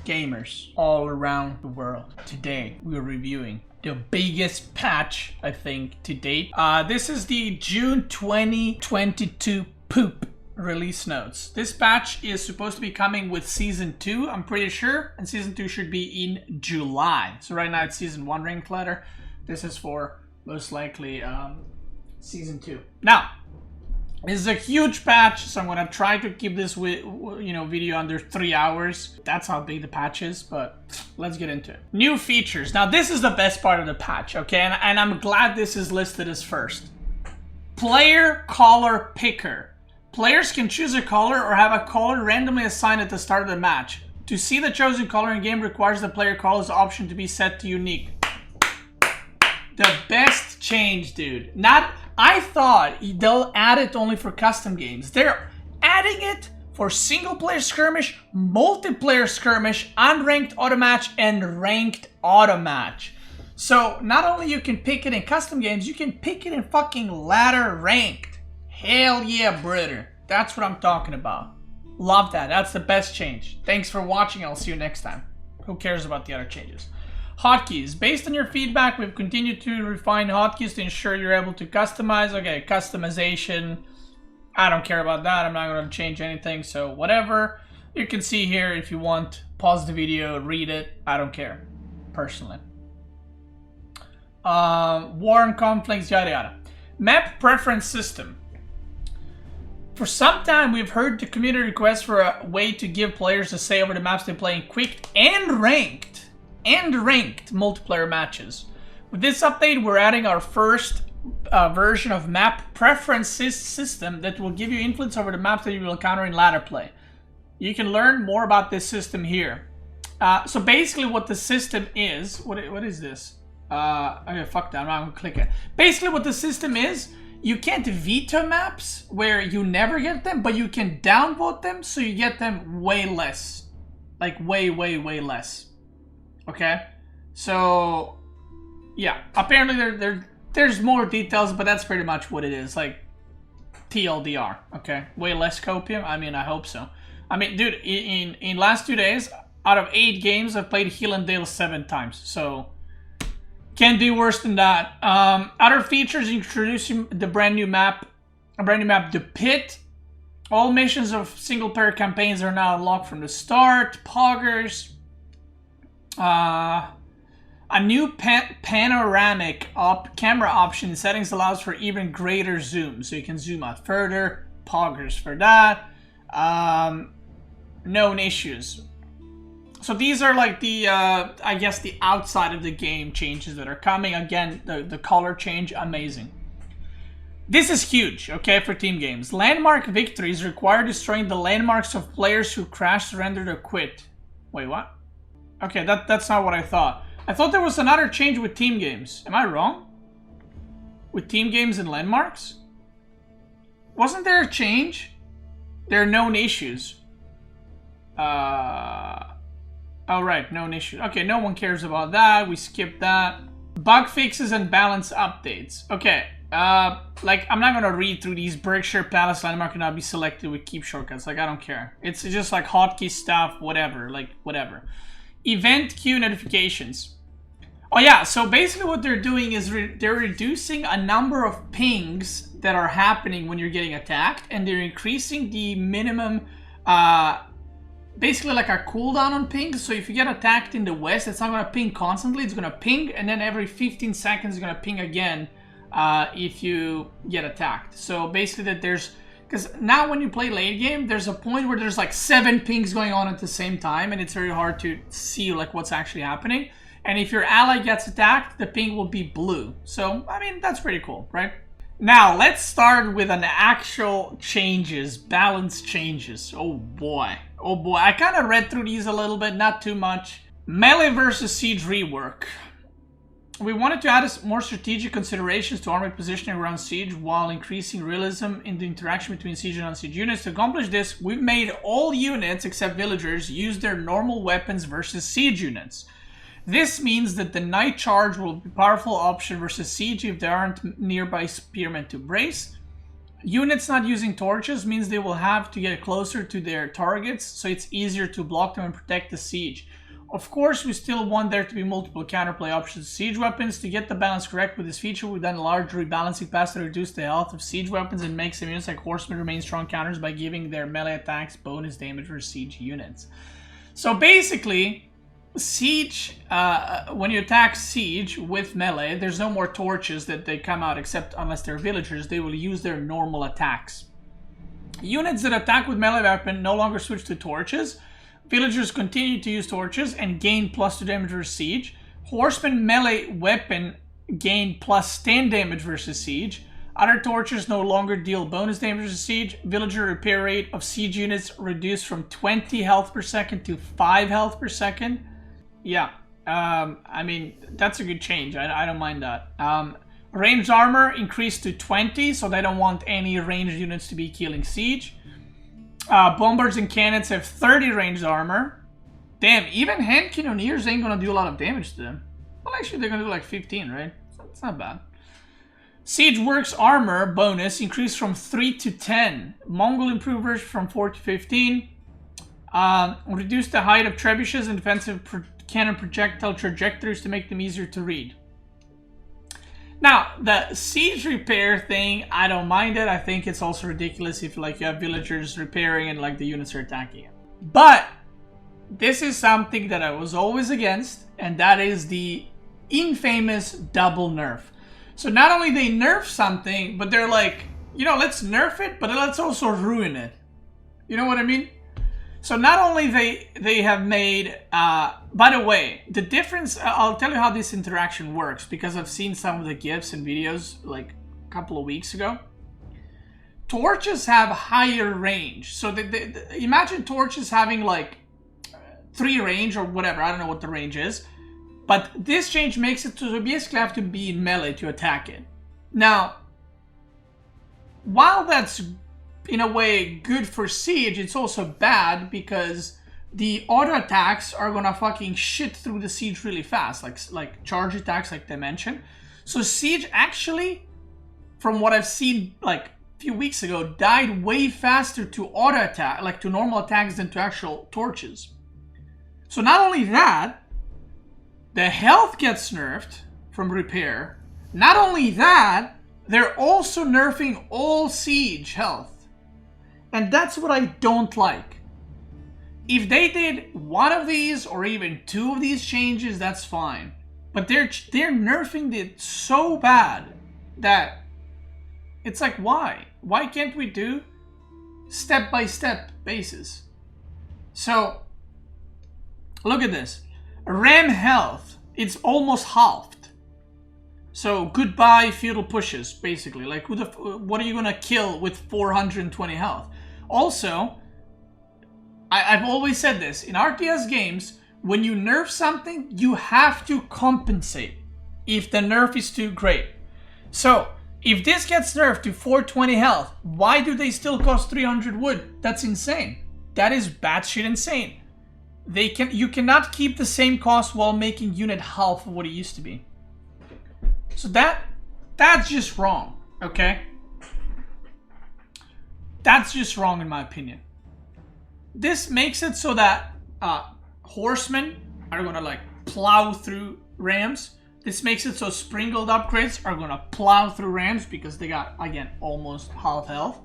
gamers all around the world. Today we are reviewing the biggest patch, I think, to date. This is the June 2022 poop release notes. This patch is supposed to be coming with Season 2, I'm pretty sure, and Season 2 should be in July. So right now it's Season 1 ranked letter. This is for most likely Season 2. Now, this is a huge patch, so I'm gonna try to keep this video under 3 hours. That's how big the patch is, but let's get into it. New features. Now this is the best part of the patch, okay? And I'm glad this is listed as first. Player color picker. Players can choose a color or have a color randomly assigned at the start of the match. To see the chosen color in game requires the player colors option to be set to unique. The best change, dude. I thought they'll add it only for custom games. They're adding it for single player skirmish, multiplayer skirmish, unranked automatch, and ranked automatch. So not only you can pick it in custom games, you can pick it in fucking ladder ranked. Hell yeah, brother. That's what I'm talking about. Love that. That's the best change. Thanks for watching. I'll see you next time. Who cares about the other changes? Hotkeys. Based on your feedback, we've continued to refine hotkeys to ensure you're able to customize. Okay, customization. I don't care about that. I'm not going to change anything, so whatever. You can see here if you want. Pause the video, read it. I don't care, personally. War and conflicts, yada yada. Map preference system. For some time, we've heard the community request for a way to give players a say over the maps they play in quick and ranked multiplayer matches. With this update, we're adding our first version of map preference system that will give you influence over the maps that you will encounter in ladder play. You can learn more about this system here. So basically what the system is, what is this? Okay, fuck that, I'm not gonna click it. Basically what the system is, you can't veto maps where you never get them, but you can downvote them so you get them way less. Like way less. Okay, so yeah, apparently there's more details, but that's pretty much what it is, like TLDR. Okay, way less copium. I mean, I hope so. I mean, dude, in last 2 days, out of 8 games, I've played Hill and Dale 7 times, so can't do worse than that. Other features introducing the brand new map, the Pit. All missions of single player campaigns are now unlocked from the start. Poggers. A new panoramic camera option in settings allows for even greater zoom, so you can zoom out further. Poggers for that. Known issues. So these are like the, I guess the outside of the game changes that are coming. Again, the color change, amazing. This is huge, okay, for team games. Landmark victories require destroying the landmarks of players who crash, surrendered, or quit. Wait, what? Okay, that's not what I thought. I thought there was another change with team games. Am I wrong? With team games and landmarks? Wasn't there a change? There are known issues. Oh right, known issues. Okay, no one cares about that. We skipped that. Bug fixes and balance updates. Okay, like I'm not gonna read through these. Berkshire Palace landmark cannot be selected with keep shortcuts. Like I don't care. It's just like hotkey stuff, whatever. Like whatever. Event queue notifications. Oh yeah, so basically what they're doing is they're reducing a number of pings that are happening when you're getting attacked, and they're increasing the minimum, basically like a cooldown on pings. So if you get attacked in the west, it's not going to ping constantly, it's going to ping, and then every 15 seconds it's going to ping again if you get attacked. So basically that there's, because now when you play late game, there's a point where there's like 7 pings going on at the same time, and it's very hard to see like what's actually happening. And if your ally gets attacked, the ping will be blue. So, I mean, that's pretty cool, right? Now, let's start with an actual changes, balance changes. Oh boy, I kind of read through these a little bit, not too much. Melee versus Siege rework. We wanted to add more strategic considerations to army positioning around Siege while increasing realism in the interaction between Siege and non-Siege units. To accomplish this, we've made all units except villagers use their normal weapons versus Siege units. This means that the Night Charge will be a powerful option versus Siege if there aren't nearby spearmen to brace. Units not using torches means they will have to get closer to their targets, so it's easier to block them and protect the siege. Of course, we still want there to be multiple counterplay options. Siege weapons, to get the balance correct with this feature, we've done a large rebalancing pass to reduce the health of siege weapons and make some units like horsemen remain strong counters by giving their melee attacks bonus damage for siege units. So basically, siege, when you attack siege with melee, there's no more torches that they come out, except unless they're villagers, they will use their normal attacks. Units that attack with melee weapon no longer switch to torches. Villagers continue to use torches and gain +2 damage versus siege. Horseman melee weapon gain +10 damage versus siege. Other torches no longer deal bonus damage versus siege. Villager repair rate of siege units reduced from 20 health per second to 5 health per second. Yeah, I mean, that's a good change. I don't mind that. Ranged armor increased to 20, so they don't want any ranged units to be killing siege. Bombers and cannons have 30 ranged armor. Damn, even hand cannoneers ain't gonna do a lot of damage to them. Well, actually, they're gonna do like 15, right? So it's not bad. Siege Works armor bonus increased from 3 to 10. Mongol improvers from 4 to 15. Reduced the height of trebuchets and defensive cannon projectile trajectories to make them easier to read. Now, the siege repair thing, I don't mind it. I think it's also ridiculous if like you have villagers repairing and like the units are attacking it. But this is something that I was always against, and that is the infamous double nerf. So not only they nerf something, but they're like, you know, let's nerf it, but let's also ruin it. You know what I mean? So not only they have made, by the way, the difference, I'll tell you how this interaction works, because I've seen some of the GIFs and videos like a couple of weeks ago. Torches have higher range. So imagine torches having like 3 range or whatever, I don't know what the range is. But this change makes it so you basically have to be in melee to attack it. Now, while that's in a way good for siege, it's also bad because the auto attacks are gonna fucking shit through the siege really fast, like charge attacks like they mentioned. So siege actually, from what I've seen like a few weeks ago, died way faster to auto attack, like to normal attacks, than to actual torches. So not only that, the health gets nerfed from repair. Not only that, they're also nerfing all siege health. And that's what I don't like. If they did one of these or even 2 of these changes, that's fine. But they're nerfing it so bad that it's like, why? Why can't we do step-by-step basis? So, look at this. Ram health, it's almost halved. So goodbye feudal pushes, basically. Like, what are you gonna kill with 420 health? Also, I've always said this, in RTS games, when you nerf something, you have to compensate if the nerf is too great. So, if this gets nerfed to 420 health, why do they still cost 300 wood? That's insane. That is batshit insane. You cannot keep the same cost while making unit half of what it used to be. So that's just wrong, okay? That's just wrong in my opinion. This makes it so that horsemen are gonna like plow through rams. This makes it so sprinkled upgrades are gonna plow through rams because they got, again, almost half health.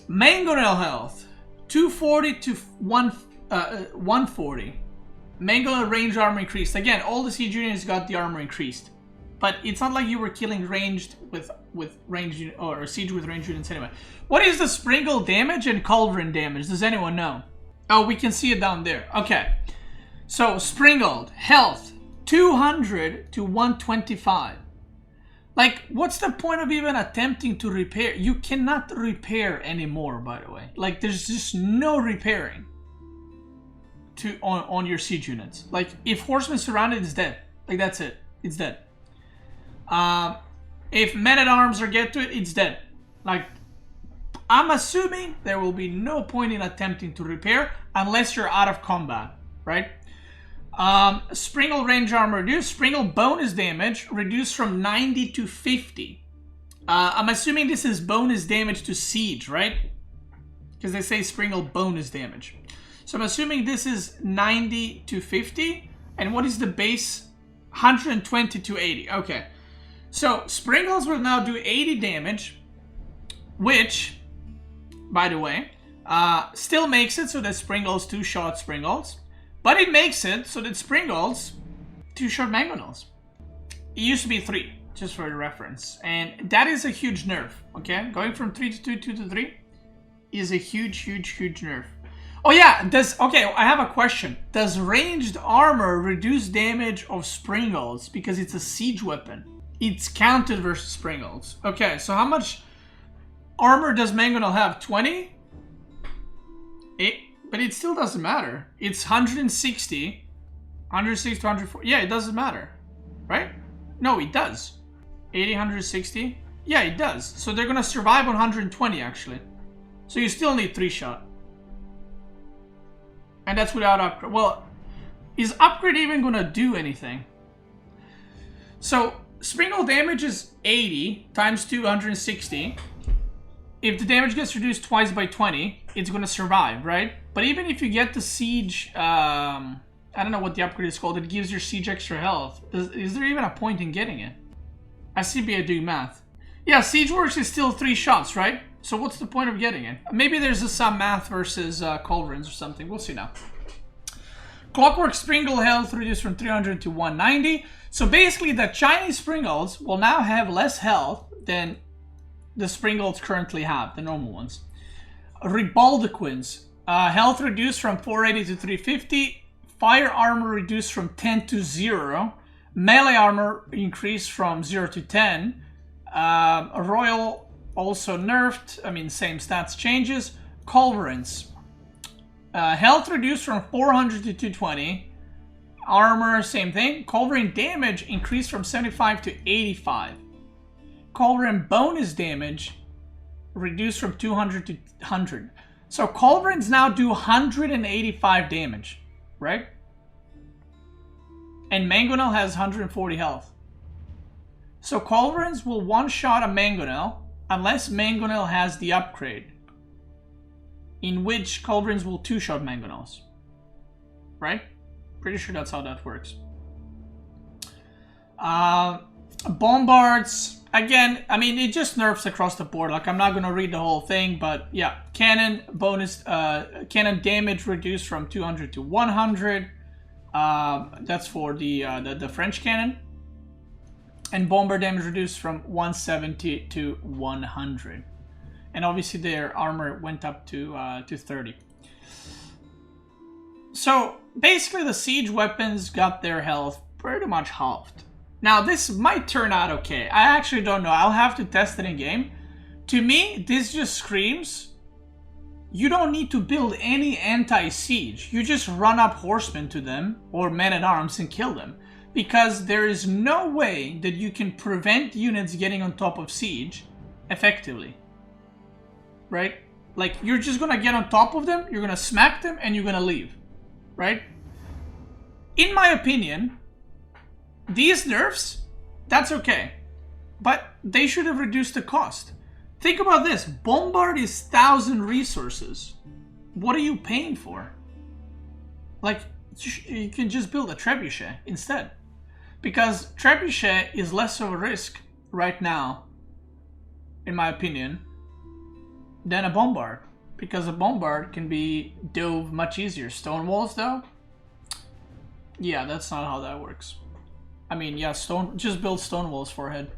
Mangonel health, 240 to 140. Mangonel range armor increased. Again, all the siege units got the armor increased. But it's not like you were killing ranged with ranged or siege with ranged units anyway. What is the sprinkle damage and cauldron damage? Does anyone know? Oh, we can see it down there. Okay. So sprinkled health 200 to 125. Like, what's the point of even attempting to repair? You cannot repair anymore, by the way. Like, there's just no repairing on your siege units. Like, if horsemen surrounded, it's dead. Like, that's it. It's dead. If men-at-arms are get to it, it's dead. Like, I'm assuming there will be no point in attempting to repair unless you're out of combat, right? Springle range armor reduced. Springle bonus damage reduced from 90 to 50. I'm assuming this is bonus damage to siege, right? Because they say Springle bonus damage. So I'm assuming this is 90 to 50. And what is the base? 120 to 80. Okay. So Springles will now do 80 damage, which, by the way, still makes it so that Springles 2-shot Springles. But it makes it so that Springles 2-shot Mangonels. It used to be 3, just for reference. And that is a huge nerf, okay? Going from 3 to 2, 2 to 3 is a huge, huge, huge nerf. Oh yeah, okay, I have a question. Does ranged armor reduce damage of Springles because it's a siege weapon? It's counted versus Springles. Okay, so how much armor does Mangonel have? 20? But it still doesn't matter. It's 160. 160 to 140. Yeah, it doesn't matter. Right? No, it does. 80, 160. Yeah, it does. So they're gonna survive on 120 actually. So you still need 3-shot. And that's without upgrade. Well, is upgrade even gonna do anything? So Springle damage is 80 times 2, 160. If the damage gets reduced twice by 20, it's gonna survive, right? But even if you get the siege, I don't know what the upgrade is called, it gives your siege extra health. Is there even a point in getting it? I see BA doing math. Yeah, Siege Works is still 3 shots, right? So what's the point of getting it? Maybe there's some math versus Culverins or something. We'll see now. Clockwork Springle health reduced from 300 to 190. So basically the Chinese Springles will now have less health than the Springles currently have, the normal ones. Ribaldequins. Health reduced from 480 to 350. Fire armor reduced from 10 to 0. Melee armor increased from 0 to 10. Royal also nerfed. I mean, same stats changes. Culverins. Health reduced from 400 to 220. Armor, same thing. Culverin damage increased from 75 to 85. Culverin bonus damage reduced from 200 to 100. So Culverins now do 185 damage, right? And Mangonel has 140 health. So Culverins will one-shot a Mangonel unless Mangonel has the upgrade, in which Culverins will two-shot Mangonels. Right? Pretty sure that's how that works. Bombards, again, I mean, it just nerfs across the board. Like, I'm not going to read the whole thing, but yeah. Cannon bonus, cannon damage reduced from 200 to 100. That's for the French cannon. And bomber damage reduced from 170 to 100. And obviously their armor went up to 30. So basically the siege weapons got their health pretty much halved. Now this might turn out okay. I actually don't know. I'll have to test it in game. To me, this just screams you don't need to build any anti-siege. You just run up horsemen to them or men-at-arms and kill them. Because there is no way that you can prevent units getting on top of siege effectively. Right? Like, you're just gonna get on top of them, you're gonna smack them, and you're gonna leave. Right? In my opinion, these nerfs, that's okay. But they should have reduced the cost. Think about this. Bombard is 1,000 resources. What are you paying for? Like, you can just build a trebuchet instead. Because trebuchet is less of a risk right now, in my opinion, than a bombard. Because a bombard can be dove much easier. Stone walls, though? Yeah, that's not how that works. I mean, yeah, just build stone walls forehead.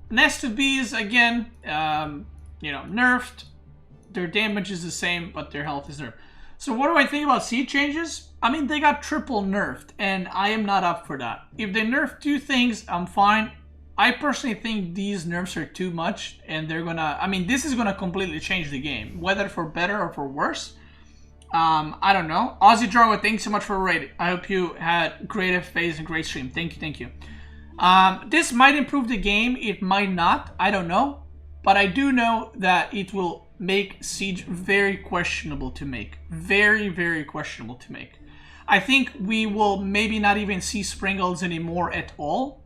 Nested bees, again, you know, nerfed. Their damage is the same, but their health is nerfed. So what do I think about seed changes? I mean, they got triple nerfed, and I am not up for that. If they nerf 2 things, I'm fine. I personally think these nerfs are too much, and they're gonna... I mean, this is gonna completely change the game. Whether for better or for worse, I don't know. Aussie Drawer, thanks so much for rating. I hope you had great FPAs and great stream. Thank you, thank you. This might improve the game, it might not, I don't know. But I do know that it will make Siege very questionable to make. Very, very questionable to make. I think we will maybe not even see Springles anymore at all.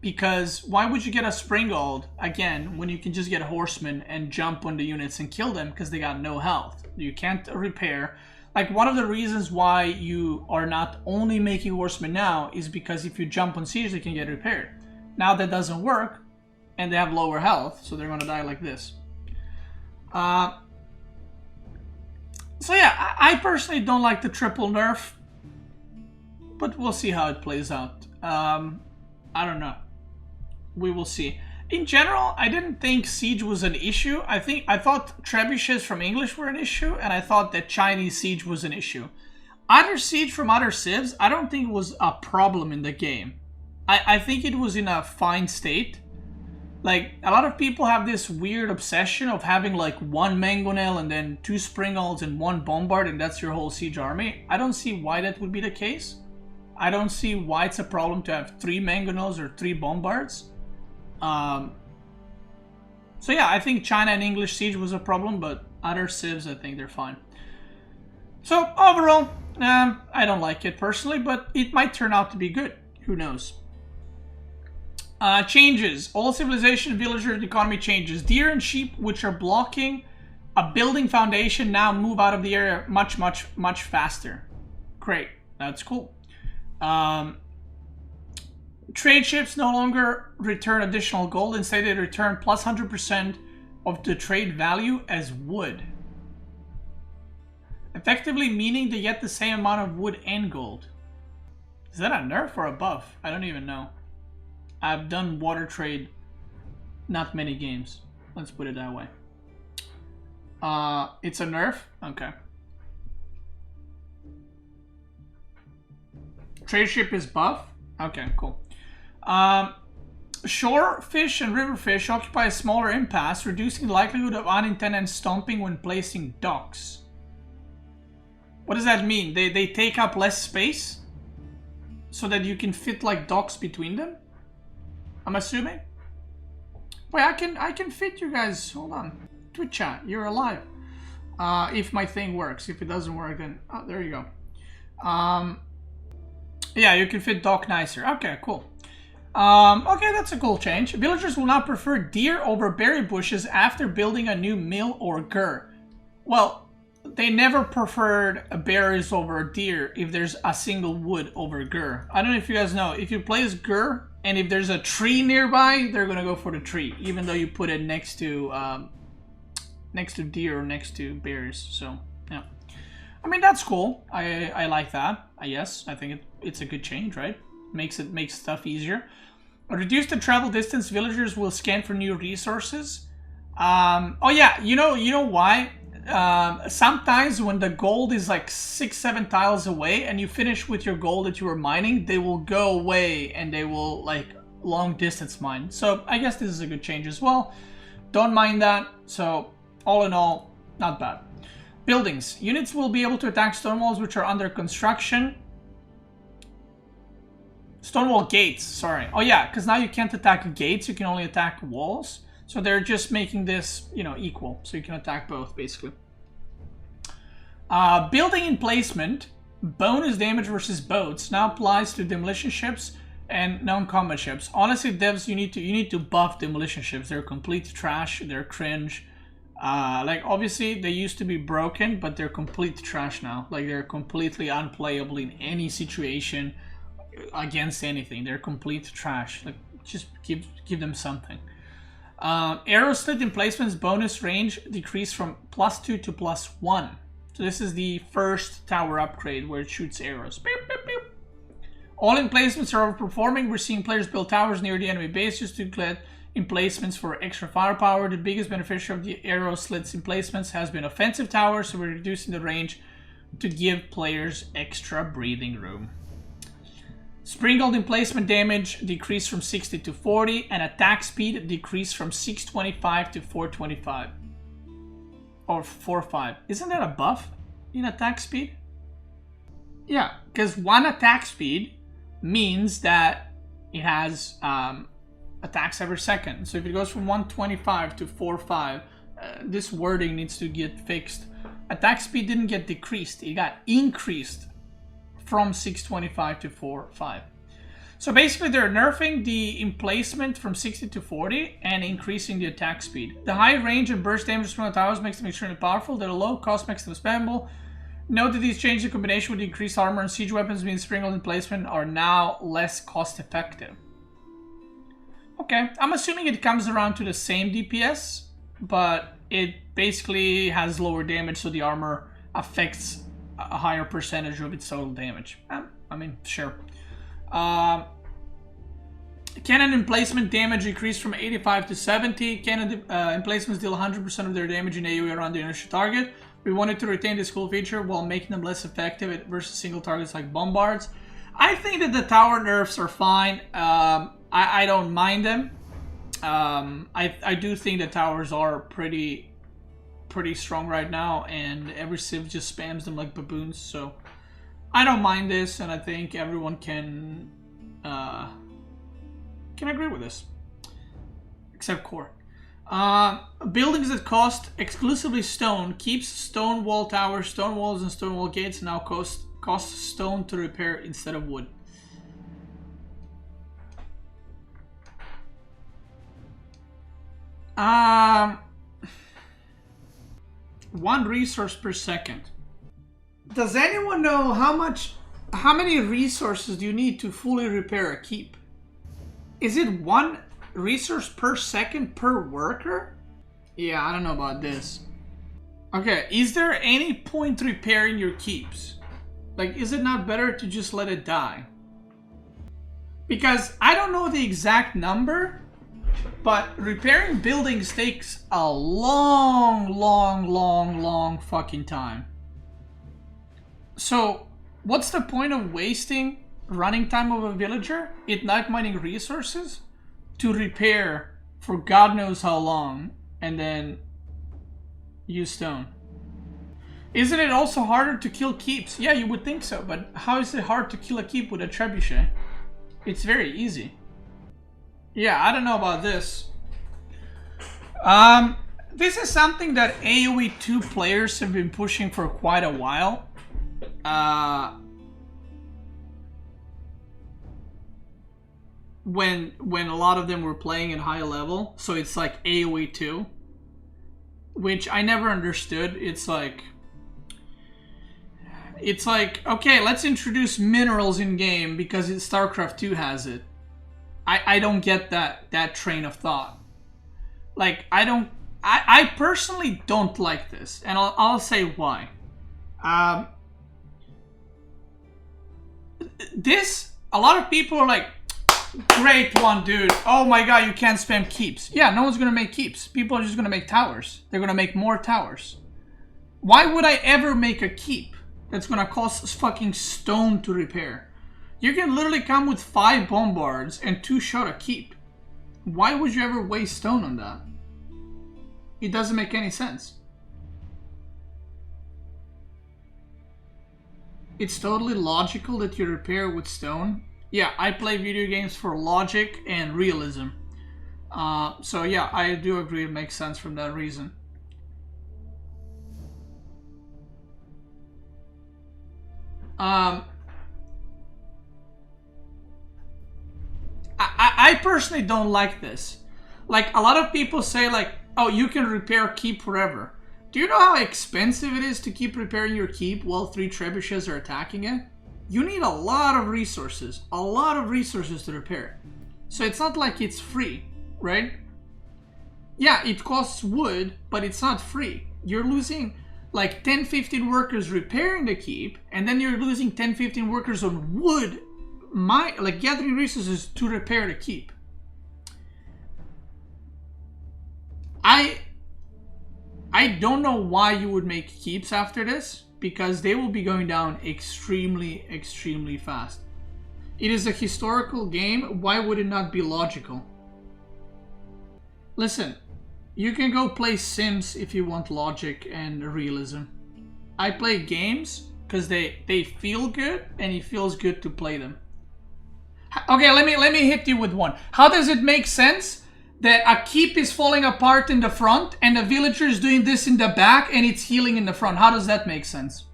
Because why would you get a Springald, again, when you can just get horsemen and jump on the units and kill them because they got no health? You can't repair. Like, one of the reasons why you are not only making horsemen now is because if you jump on siege, they can get repaired. Now that doesn't work, and they have lower health, so they're gonna die like this. So yeah, I personally don't like the triple nerf, but we'll see how it plays out. I don't know. We will see. In general, I didn't think siege was an issue. I thought trebuchets from English were an issue, and I thought that Chinese siege was an issue. Other siege from other civs, I don't think was a problem in the game. I think it was in a fine state. Like, a lot of people have this weird obsession of having like one mangonel and then 2 springalds and 1 bombard, and that's your whole siege army. I don't see why that would be the case. I don't see why it's a problem to have 3 mangonels or 3 bombards. So yeah, I think China and English siege was a problem, but other civs, I think they're fine. So overall, I don't like it personally, but it might turn out to be good. Who knows? Changes. All civilization, villagers, and economy changes. Deer and sheep, which are blocking a building foundation, now move out of the area much faster. Great. That's cool. Trade ships no longer return additional gold. Instead, they return plus 100% of the trade value as wood. Effectively meaning they get the same amount of wood and gold. Is that a nerf or a buff? I don't even know. I've done water trade not many games. Let's put it that way. It's a nerf? Okay. Trade ship is buff? Okay, cool. Shore fish and river fish occupy a smaller impasse, reducing the likelihood of unintended stomping when placing docks. What does that mean? They take up less space so that you can fit like docks between them? I'm assuming. Wait, I can fit you guys. Hold on. Twitch chat, you're alive. If my thing works. If it doesn't work, then there you go. Yeah, you can fit dock nicer. Okay, cool. Okay, that's a cool change. Villagers will now prefer deer over berry bushes after building a new mill or gur. Well, they never preferred berries over deer if there's a single wood over gur. I don't know if you guys know. If you place gur and if there's a tree nearby, they're gonna go for the tree, even though you put it next to deer or next to berries. So yeah, I mean that's cool. I like that. Yes, I think it's a good change, right? Makes stuff easier. Reduce the travel distance. Villagers will scan for new resources. Oh yeah, you know why? Sometimes when the gold is like 6-7 tiles away and you finish with your gold that you were mining, they will go away and they will like long distance mine. So I guess this is a good change as well. Don't mind that. So all in all, not bad. Buildings. Units will be able to attack stone walls which are under construction. Stonewall gates, sorry. Oh yeah, because now you can't attack gates, you can only attack walls. So they're just making this, equal. So you can attack both, basically. Building emplacement. Bonus damage versus boats now applies to demolition ships and non-combat ships. Honestly, devs, you need to buff demolition ships. They're complete trash. They're cringe. Like, obviously, they used to be broken, but they're complete trash now. Like, they're completely unplayable in any situation. Against anything. They're complete trash. Like, just give them something. Arrow slit emplacements bonus range decreased from +2 to +1. So this is the first tower upgrade where it shoots arrows. Beep, beep, beep. All emplacements are overperforming. We're seeing players build towers near the enemy base just to get emplacements for extra firepower. The biggest beneficiary of the arrow slits emplacements has been offensive towers, so we're reducing the range to give players extra breathing room. Springald emplacement damage decreased from 60 to 40, and attack speed decreased from 625 to 425. Or 45. Isn't that a buff in attack speed? Yeah, because 1 attack speed means that it has attacks every second. So if it goes from 125 to 45, this wording needs to get fixed. Attack speed didn't get decreased, it got increased from 625 to 45. So basically they're nerfing the emplacement from 60 to 40 and increasing the attack speed. The high range and burst damage from the towers makes them extremely powerful. Their low cost makes them spammable. Note that these changes in combination with the increased armor and siege weapons being sprinkled in placement are now less cost effective. Okay, I'm assuming it comes around to the same DPS, but it basically has lower damage, so the armor affects a higher percentage of its total damage. I mean, sure. Cannon emplacement damage increased from 85 to 70. Cannon emplacements deal 100% of their damage in AoE around the initial target. We wanted to retain this cool feature while making them less effective versus single targets like bombards. I think that the tower nerfs are fine. I don't mind them. I do think the towers are pretty strong right now, and every civ just spams them like baboons. So I don't mind this, and I think everyone can agree with this, except Core. Buildings that cost exclusively stone keeps stone wall towers, stone walls, and stone wall gates now cost stone to repair instead of wood. One resource per second. Does anyone know how many resources do you need to fully repair a keep? Is it one resource per second per worker? Yeah, I don't know about this. Okay, is there any point repairing your keeps? Like, is it not better to just let it die? Because I don't know the exact number, but repairing buildings takes a long fucking time. So, what's the point of wasting running time of a villager at night mining resources to repair for God knows how long and then use stone? Isn't it also harder to kill keeps? Yeah, you would think so, but how is it hard to kill a keep with a trebuchet? It's very easy. Yeah, I don't know about this. This is something that AOE2 players have been pushing for quite a while. When a lot of them were playing at high level, so it's like AOE2, which I never understood. It's like, okay, let's introduce minerals in game because StarCraft 2 has it. I don't get that train of thought. Like, I personally don't like this, and I'll say why. A lot of people are like, great one, dude. Oh my god, you can't spam keeps. Yeah, no one's gonna make keeps. People are just gonna make towers. They're gonna make more towers. Why would I ever make a keep that's gonna cost fucking stone to repair? You can literally come with 5 bombards and 2-shot a keep. Why would you ever waste stone on that? It doesn't make any sense. It's totally logical that you repair with stone. Yeah, I play video games for logic and realism. So yeah, I do agree it makes sense from that reason. I personally don't like this. Like, a lot of people say like, oh, you can repair keep forever. Do you know how expensive it is to keep repairing your keep while 3 trebuchets are attacking it? You need a lot of resources to repair. So it's not like it's free, right? Yeah, it costs wood, but it's not free. You're losing like 10-15 workers repairing the keep, and then you're losing 10-15 workers on wood, like gathering resources to repair the keep. I don't know why you would make keeps after this, because they will be going down extremely fast. It is a historical game. Why would it not be logical? Listen, you can go play Sims if you want logic and realism. I play games because they feel good, and it feels good to play them. Okay, let me hit you with one. How does it make sense that a keep is falling apart in the front and the villager is doing this in the back and it's healing in the front? How does that make sense?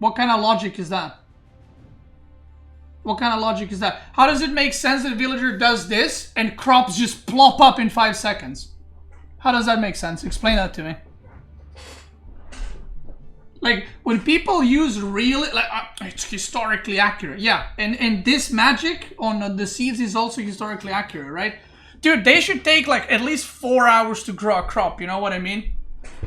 What kind of logic is that? What kind of logic is that? How does it make sense that a villager does this and crops just plop up in 5 seconds? How does that make sense? Explain that to me. Like, when people use real, like, it's historically accurate, yeah. And this magic on the seeds is also historically accurate, right? Dude, they should take, like, at least 4 hours to grow a crop, you know what I mean?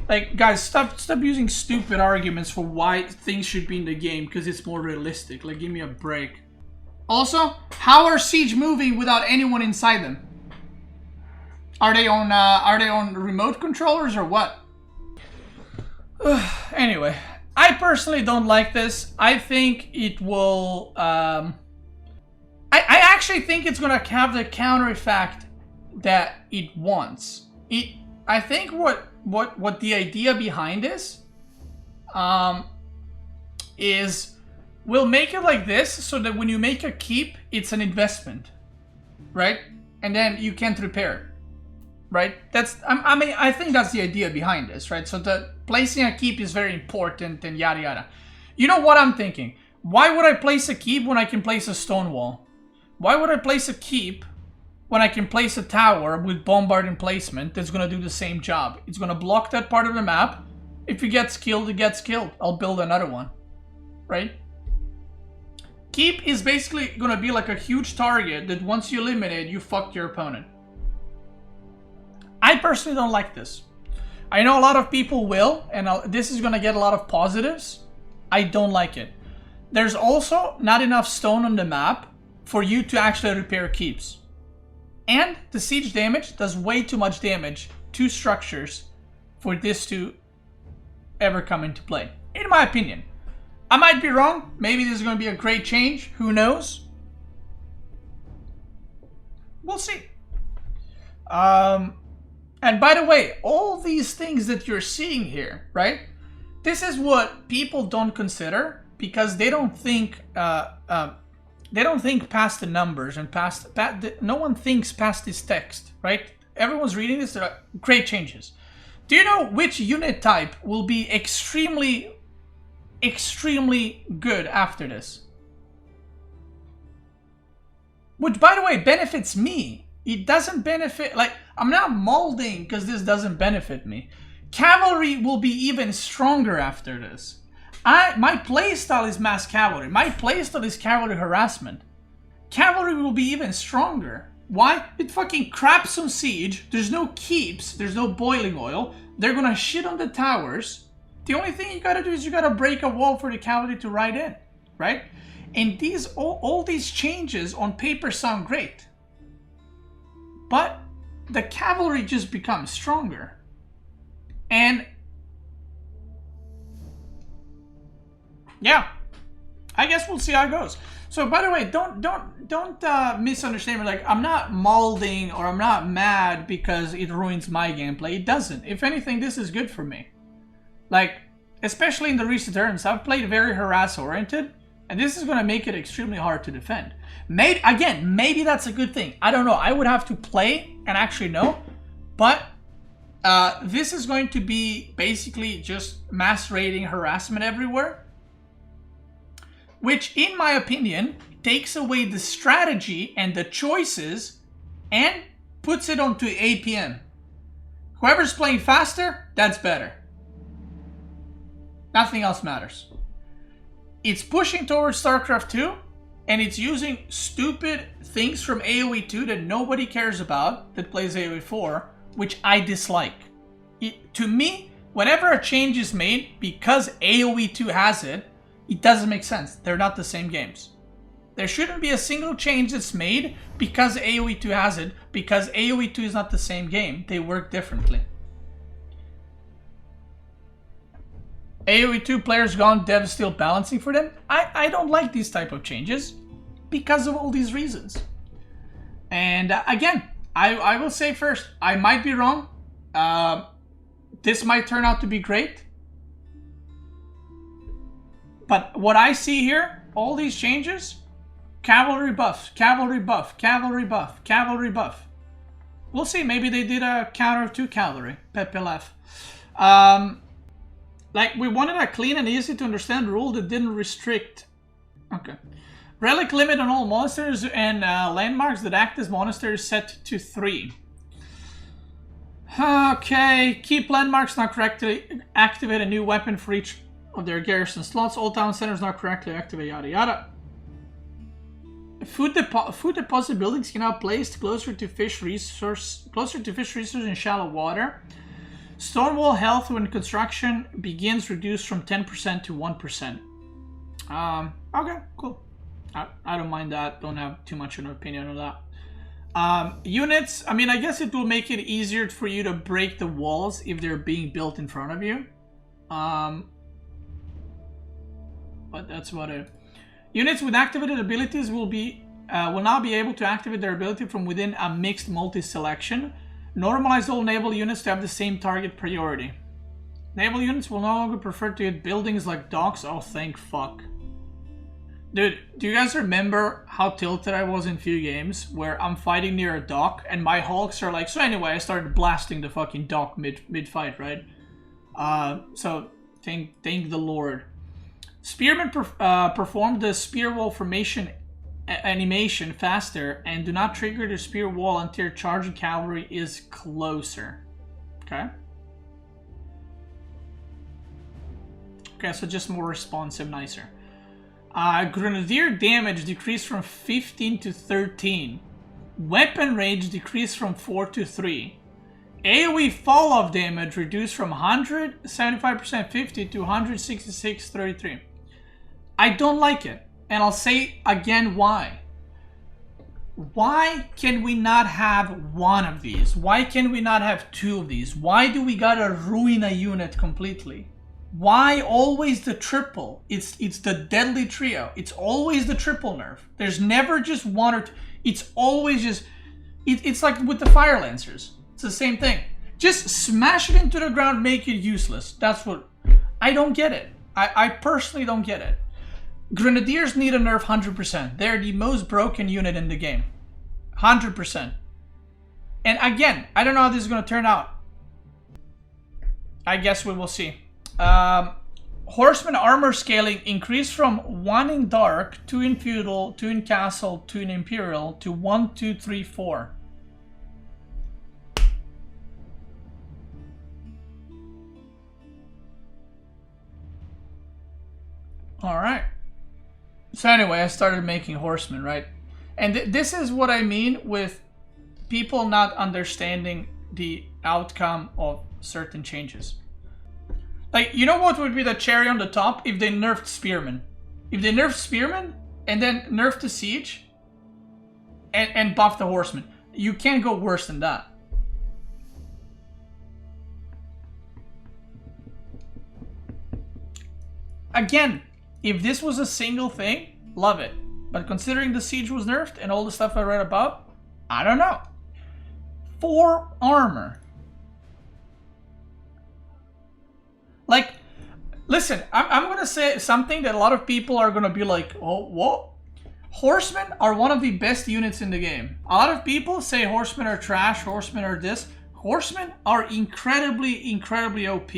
Like, guys, stop using stupid arguments for why things should be in the game, because it's more realistic. Like, give me a break. Also, how are Siege moving without anyone inside them? Are they on remote controllers or what? Anyway, I personally don't like this. I think it will... I actually think it's gonna have the counter effect that it wants. I think what the idea behind this is we'll make it like this so that when you make a keep, it's an investment, right? And then you can't repair it. Right? I mean, I think that's the idea behind this, right? So the placing a keep is very important and yada yada. You know what I'm thinking? Why would I place a keep when I can place a stone wall? Why would I place a keep when I can place a tower with bombarding placement that's gonna do the same job? It's gonna block that part of the map. If it gets killed, it gets killed. I'll build another one, right? Keep is basically gonna be like a huge target that once you eliminate, you fucked your opponent. I personally don't like this. I know a lot of people will, and this is going to get a lot of positives. I don't like it. There's also not enough stone on the map for you to actually repair keeps. And the siege damage does way too much damage to structures for this to ever come into play, in my opinion. I might be wrong. Maybe this is going to be a great change. Who knows? We'll see. And by the way, all these things that you're seeing here, right? This is what people don't consider because they don't think past the numbers and no one thinks past this text, right? Everyone's reading this. There are great changes. Do you know which unit type will be extremely good after this? Which, by the way, benefits me. It doesn't benefit, like, I'm not molding because this doesn't benefit me. Cavalry will be even stronger after this. My playstyle is mass cavalry. My playstyle is cavalry harassment. Cavalry will be even stronger. Why? It fucking craps on siege. There's no keeps. There's no boiling oil. They're gonna shit on the towers. The only thing you gotta do is you gotta break a wall for the cavalry to ride in, right? And all these changes on paper sound great. But the cavalry just becomes stronger. And yeah, I guess we'll see how it goes. So by the way, don't misunderstand me. Like, I'm not molding or I'm not mad because it ruins my gameplay. It doesn't. If anything, this is good for me. Like, especially in the recent turns, I've played very harass oriented, and this is going to make it extremely hard to defend. Maybe that's a good thing. I don't know. I would have to play and actually know. But this is going to be basically just mass raiding harassment everywhere. Which, in my opinion, takes away the strategy and the choices and puts it onto APM. Whoever's playing faster, that's better. Nothing else matters. It's pushing towards StarCraft 2, and it's using stupid things from AOE2 that nobody cares about that plays AOE4, which I dislike. To me, whenever a change is made because AOE2 has it, it doesn't make sense. They're not the same games. There shouldn't be a single change that's made because AOE2 has it, because AOE2 is not the same game. They work differently. AOE2 players gone, devs still balancing for them. I don't like these type of changes because of all these reasons. And again, I will say first, I might be wrong. This might turn out to be great. But what I see here, all these changes, cavalry buff, cavalry buff, cavalry buff, cavalry buff. We'll see, maybe they did a counter to cavalry, PPLF. Like, we wanted a clean and easy to understand rule that didn't restrict. Okay. Relic limit on all monsters and landmarks that act as monasteries set to 3. Okay, keep landmarks not correctly. Activate a new weapon for each of their garrison slots. All town centers not correctly activate, yada yada. Food deposit buildings can now placed closer to fish resource in shallow water. Stonewall health when construction begins reduced from 10% to 1%. Okay, cool. I don't mind that. Don't have too much of an opinion on that. Units, I mean, I guess it will make it easier for you to break the walls if they're being built in front of you. But that's about it. Units with activated abilities will now be able to activate their ability from within a mixed multi-selection. Normalize all naval units to have the same target priority. Naval units will no longer prefer to hit buildings like docks. Oh, thank fuck. Dude, do you guys remember how tilted I was in few games where I'm fighting near a dock and my hulks are like... So anyway, I started blasting the fucking dock mid-fight, right? So, thank the Lord. Spearmen perform the spear wall formation animation faster and do not trigger the spear wall until charging cavalry is closer. Okay. Okay, so just more responsive, nicer. Grenadier damage decreased from 15 to 13. Weapon range decreased from 4 to 3. AOE fall-off damage reduced from 175% 50 to 166 33. I don't like it. And I'll say again why. Why can we not have one of these? Why can we not have two of these? Why do we gotta ruin a unit completely? Why always the triple? It's the deadly trio. It's always the triple nerf. There's never just one or two. It's always just... It's like with the fire lancers. It's the same thing. Just smash it into the ground, make it useless. That's what... I don't get it. I personally don't get it. Grenadiers need a nerf 100%. They're the most broken unit in the game. 100%. And again, I don't know how this is going to turn out. I guess we will see. Horseman armor scaling increased from 1 in dark, 2 in feudal, 2 in castle, 2 in imperial to 1, 2, 3, 4. Alright. So anyway, I started making horsemen, right? And this is what I mean with people not understanding the outcome of certain changes. Like, you know what would be the cherry on the top? If they nerfed spearmen. If they nerfed spearmen and then nerfed the siege and buffed the horsemen. You can't go worse than that. Again, if this was a single thing, love it. But considering the siege was nerfed and all the stuff I read about, I don't know. 4 armor. Like, listen, I'm going to say something that a lot of people are going to be like, oh, what? Horsemen are one of the best units in the game. A lot of people say horsemen are trash, horsemen are this. Horsemen are incredibly, incredibly OP.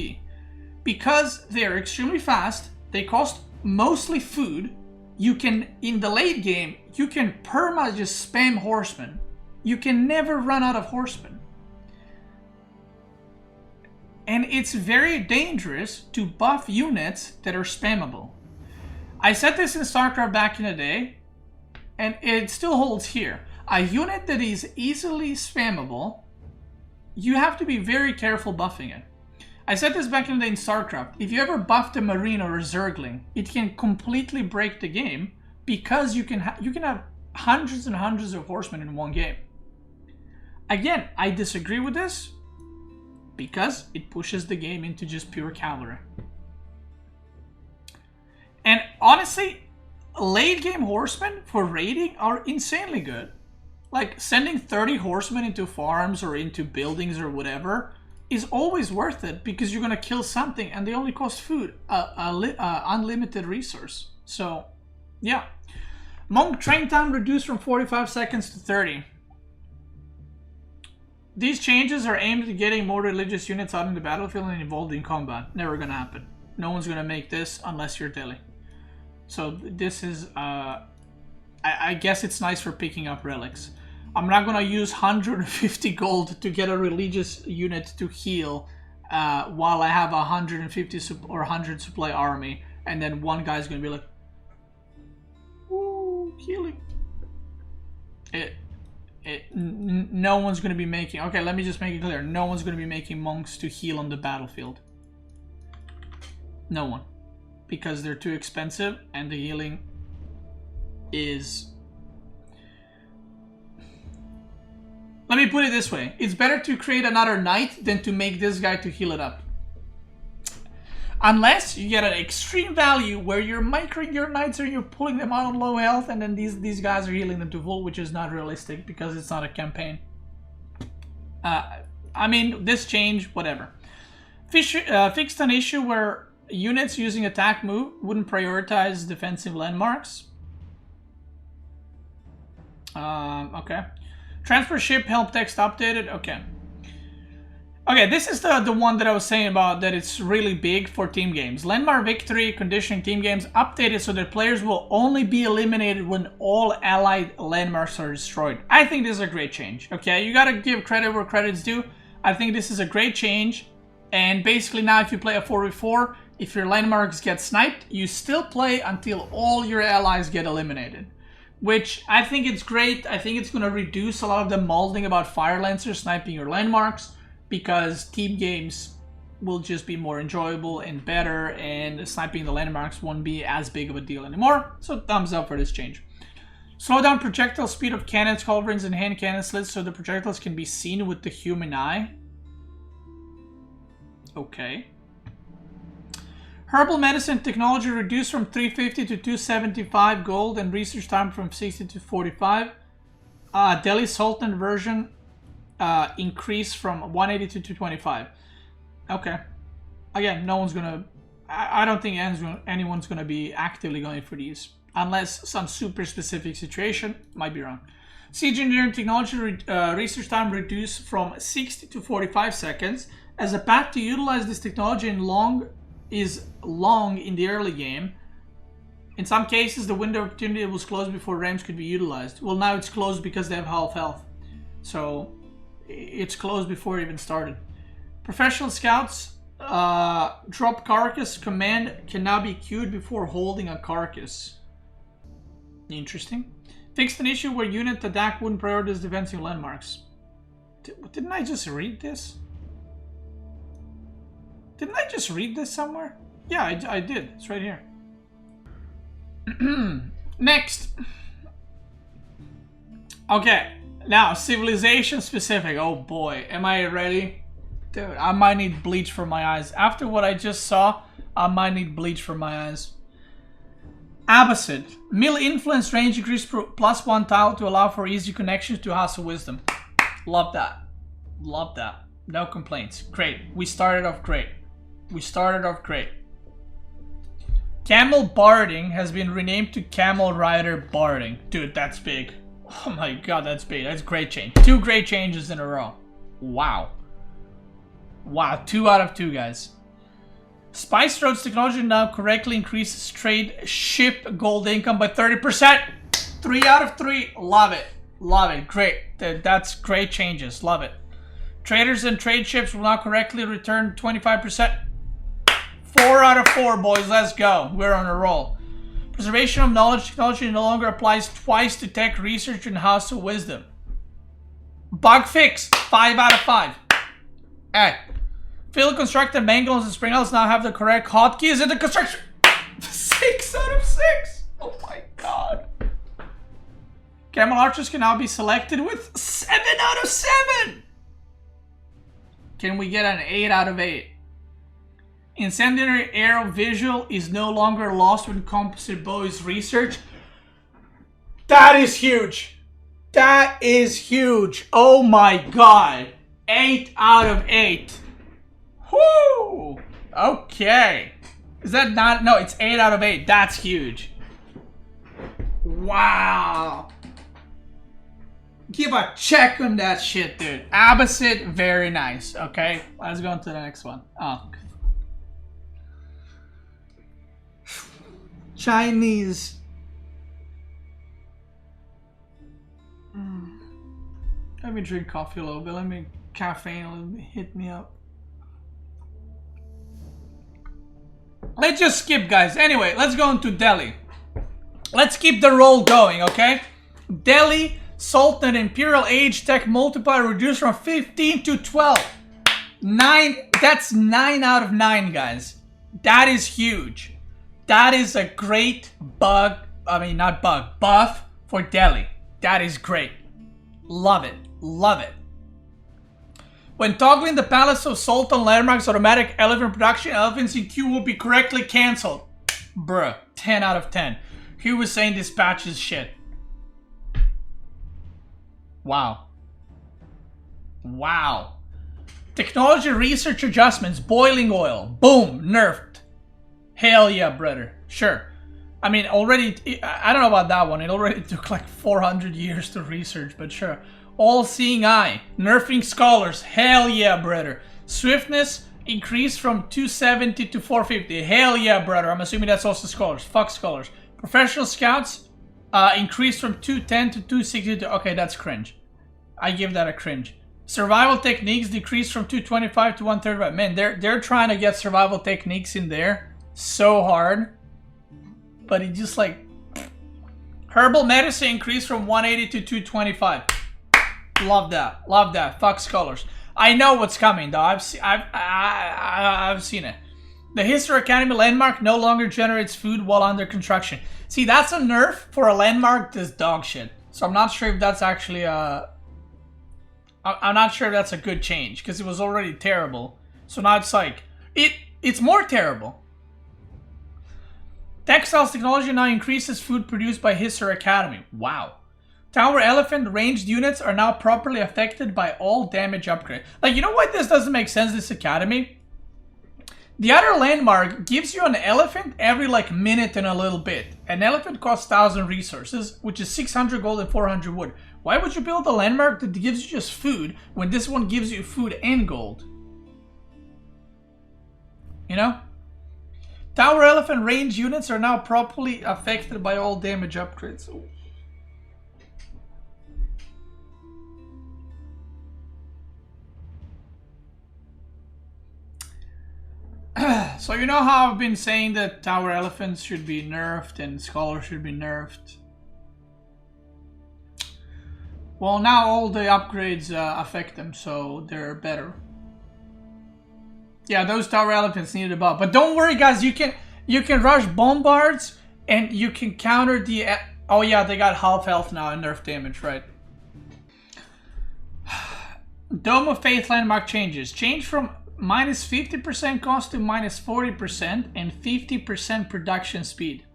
Because they're extremely fast, they cost mostly food. You can, in the late game, you can perma just spam horsemen. You can never run out of horsemen. And it's very dangerous to buff units that are spammable. I said this in StarCraft back in the day, and it still holds here. A unit that is easily spammable, you have to be very careful buffing it. I said this back in the day in StarCraft. If you ever buffed a Marine or a Zergling, it can completely break the game because you can have hundreds and hundreds of horsemen in one game. Again, I disagree with this because it pushes the game into just pure cavalry. And honestly, late game horsemen for raiding are insanely good. Like sending 30 horsemen into farms or into buildings or whatever is always worth it because you're gonna kill something and they only cost food, unlimited resource. So, yeah. Monk train time reduced from 45 seconds to 30. These changes are aimed at getting more religious units out in the battlefield and involved in combat. Never gonna happen. No one's gonna make this unless you're Delhi. So this is I guess it's nice for picking up relics. I'm not gonna use 150 gold to get a religious unit to heal while I have 150 or 100 supply army, and then one guy's gonna be like, "Ooh, healing." No one's gonna be making. Okay, let me just make it clear. No one's gonna be making monks to heal on the battlefield. No one, because they're too expensive, and the healing is. Let me put it this way. It's better to create another knight than to make this guy to heal it up. Unless you get an extreme value where you're microing your knights or you're pulling them out on low health and then these guys are healing them to full, which is not realistic because it's not a campaign. I mean, this change, whatever. Fixed an issue where units using attack move wouldn't prioritize defensive landmarks. Okay. Transfer ship help text updated. Okay. Okay, this is the one that I was saying about that it's really big for team games. Landmark victory conditioning team games updated so that players will only be eliminated when all allied landmarks are destroyed. I think this is a great change. Okay, you gotta give credit where credit's due. I think this is a great change. And basically now if you play a 4v4, if your landmarks get sniped, you still play until all your allies get eliminated. Which I think it's great. I think it's going to reduce a lot of the molding about Fire Lancers sniping your landmarks, because team games will just be more enjoyable and better, and sniping the landmarks won't be as big of a deal anymore. So thumbs up for this change. Slow down projectile speed of cannons, culverins, and hand cannon slits so the projectiles can be seen with the human eye. Okay. Herbal medicine technology reduced from 350 to 275 gold, and research time from 60 to 45. Delhi Sultan version increased from 180 to 225. Okay. Again, no one's gonna. I don't think anyone's gonna be actively going for these unless some super specific situation. Might be wrong. Siege engineering technology research time reduced from 60 to 45 seconds. As a path to utilize this technology is long in the early game. In some cases, the window of opportunity was closed before ramps could be utilized. Well, now it's closed because they have half health. So, it's closed before it even started. Professional scouts, drop carcass command can now be queued before holding a carcass. Interesting. Fixed an issue where unit attack wouldn't prioritize defensive landmarks. Didn't I just read this? Didn't I just read this somewhere? Yeah, I did. It's right here. Next. Okay. Now, civilization specific. Oh boy. Am I ready? Dude, I might need bleach for my eyes. After what I just saw, I might need bleach for my eyes. Abbasid. Mill influence range increase +1 tile to allow for easy connections to House of Wisdom. Love that. Love that. No complaints. Great. We started off great. We started off great. Camel Barding has been renamed to Camel Rider Barding. Dude, that's big. Oh my god, that's big. That's a great change. 2 great changes in a row. Wow. Wow, 2 out of 2, guys. Spice Roads technology now correctly increases trade ship gold income by 30%. 3 out of 3. Love it. Love it. Great. That's great changes. Love it. Traders and trade ships will now correctly return 25%. 4 out of 4, boys. Let's go. We're on a roll. Preservation of knowledge technology no longer applies twice to tech research in House of Wisdom. Bug fix. 5 out of 5. Hey. Field constructed Mongols and Spring Elves now have the correct hotkeys in the construction. 6 out of 6. Oh my god. Camel archers can now be selected with 7 out of 7. Can we get an 8 out of 8? Incendiary arrow visual is no longer lost when composite bow is researched. That is huge. That is huge. Oh my god. 8 out of 8. Whoo! Okay. Is that not? No, it's 8 out of 8. That's huge. Wow. Give a check on that shit, dude. Abbasid, very nice. Okay, let's go on to the next one. Oh. Chinese. Let me drink coffee a little bit. Let me caffeine hit me up. Let's just skip, guys. Anyway, let's go into Delhi. Let's keep the roll going, okay? Delhi, Sultan, Imperial Age Tech Multiplier reduced from 15 to 12. 9, that's 9 out of 9, guys. That is huge. That is a great buff for Delhi. That is great. Love it. Love it. When toggling the Palace of Sultan landmarks automatic elephant production, elephants in queue will be correctly cancelled. Bruh, 10 out of 10. He was saying this patch is shit. Wow. Wow. Technology research adjustments, boiling oil. Boom, nerfed. Hell yeah, brother. Sure. I mean, already, I don't know about that one. It already took like 400 years to research, but sure. All-seeing eye. Nerfing scholars. Hell yeah, brother. Swiftness increased from 270 to 450. Hell yeah, brother. I'm assuming that's also scholars. Fuck scholars. Professional scouts increased from 210 to 262. Okay, that's cringe. I give that a cringe. Survival techniques decreased from 225 to 135. Man, they're trying to get survival techniques in there so hard. But it just like... Herbal medicine increased from 180 to 225. Love that. Love that. Fuck scholars. I know what's coming though. I've seen it. The History Academy landmark no longer generates food while under construction. See, that's a nerf for a landmark that's dog shit. So I'm not sure if that's actually a... I'm not sure if that's a good change, because it was already terrible. So now it's like... It's more terrible. Textiles technology now increases food produced by History Academy. Wow. Tower Elephant ranged units are now properly affected by all damage upgrade. Like, you know why this doesn't make sense, this academy? The other landmark gives you an elephant every like minute and a little bit. An elephant costs 1,000 resources, which is 600 gold and 400 wood. Why would you build a landmark that gives you just food when this one gives you food and gold? You know? Tower Elephant range units are now properly affected by all damage upgrades. So you know how I've been saying that Tower Elephants should be nerfed and Scholars should be nerfed? Well, now all the upgrades affect them, so they're better. Yeah, those Tower Elephants needed a buff. But don't worry, guys, you can rush Bombards and you can counter the... Oh yeah, they got half health now and nerf damage, right? Dome of Faith landmark changes. Change from minus 50% cost to minus 40% and 50% production speed.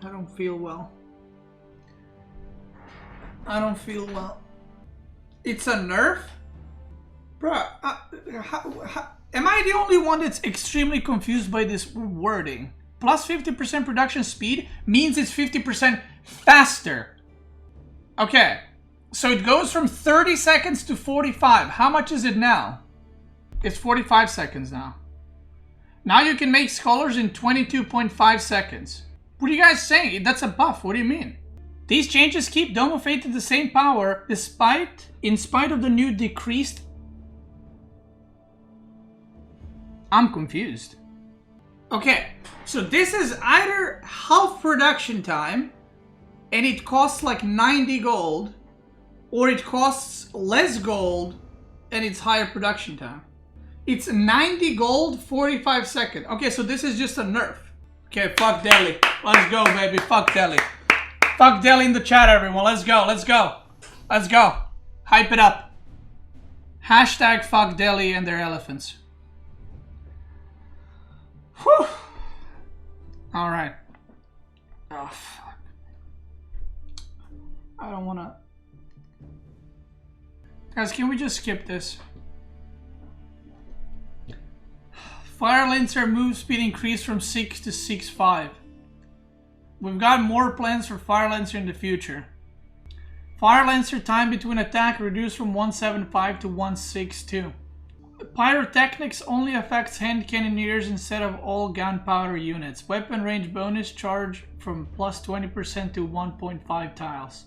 I don't feel well. I don't feel well. It's a nerf? Bruh, am I the only one that's extremely confused by this wording? Plus 50% production speed means it's 50% faster. Okay, so it goes from 30 seconds to 45. How much is it now? It's 45 seconds now. Now you can make scholars in 22.5 seconds. What are you guys saying? That's a buff. What do you mean? These changes keep Dome of Fate at the same power in spite of the new decreased... I'm confused. Okay, so this is either half production time and it costs like 90 gold, or it costs less gold and it's higher production time. It's 90 gold, 45 seconds. Okay, so this is just a nerf. Okay, fuck Delhi. Let's go, baby. Fuck Delhi. Fuck Delhi in the chat, everyone. Let's go. Let's go. Let's go. Hype it up. Hashtag fuck Delhi and their elephants. Whew. Alright. Oh, fuck. I don't wanna... Guys, can we just skip this? Fire Lancer move speed increased from 6 to 6.5. We've got more plans for Fire Lancer in the future. Fire Lancer time between attack reduced from 175 to 162. Pyrotechnics only affects hand cannoneers instead of all gunpowder units. Weapon range bonus charge from plus 20% to 1.5 tiles.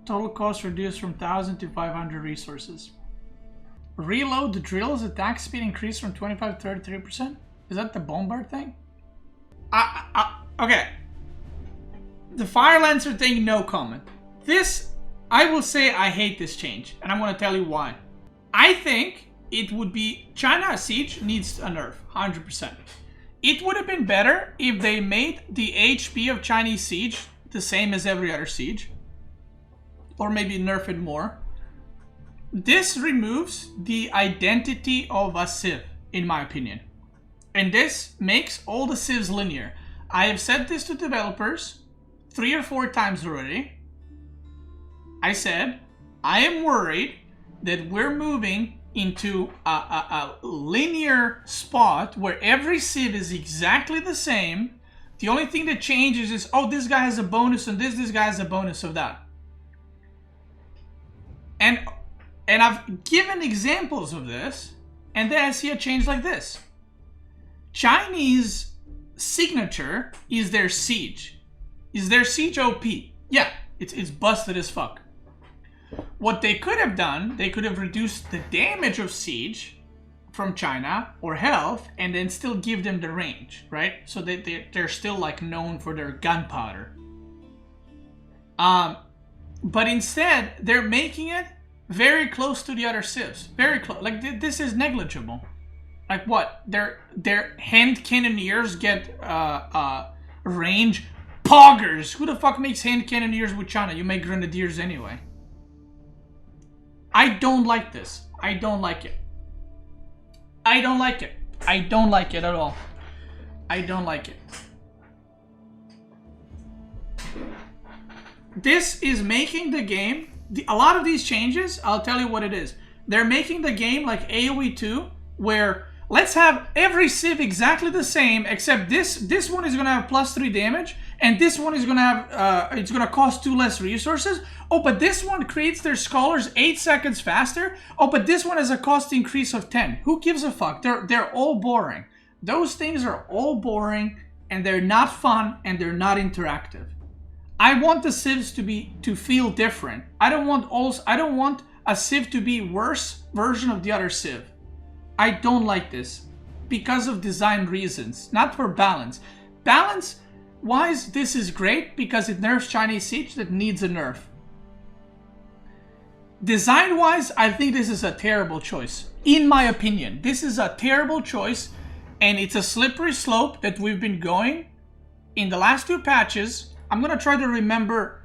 Total cost reduced from 1,000 to 500 resources. Reload drills attack speed increased from 25 to 33%? Is that the bombard thing? Okay. The Fire Lancer thing, no comment. This, I will say I hate this change, and I'm going to tell you why. I think it would be... China Siege needs a nerf, 100%. It would have been better if they made the HP of Chinese Siege the same as every other siege. Or maybe nerf it more. This removes the identity of a civ, in my opinion. And this makes all the civs linear. I have said this to developers 3 or 4 times already. I said, I am worried that we're moving into a linear spot where every civ is exactly the same. The only thing that changes is, oh, this guy has a bonus on this guy has a bonus of that. And I've given examples of this, and then I see a change like this. Chinese signature is their siege. Is their siege OP? Yeah, it's busted as fuck. What they could have done, they could have reduced the damage of siege from China, or health, and then still give them the range, right? So they're still like known for their gunpowder. But instead, they're making it very close to the other civs. Very close. Like, this is negligible. Like what? Their hand cannoneers get range. Poggers! Who the fuck makes hand cannoneers with China? You make grenadiers anyway. I don't like this. I don't like it. I don't like it. I don't like it at all. I don't like it. This is making the game... A lot of these changes, I'll tell you what it is. They're making the game like AOE2, where let's have every civ exactly the same, except this one is going to have plus 3 damage, and this one is going to have, it's going to cost 2 less resources. Oh, but this one creates their scholars 8 seconds faster. Oh, but this one has a cost increase of 10. Who gives a fuck? They're all boring. Those things are all boring, and they're not fun, and they're not interactive. I want the civs to feel different. I don't want a civ to be worse version of the other civ. I don't like this because of design reasons, not for balance. Balance wise, this is great because it nerfs Chinese Siege that needs a nerf. Design wise, I think this is a terrible choice. In my opinion, this is a terrible choice, and it's a slippery slope that we've been going in the last 2 patches. I'm going to try to remember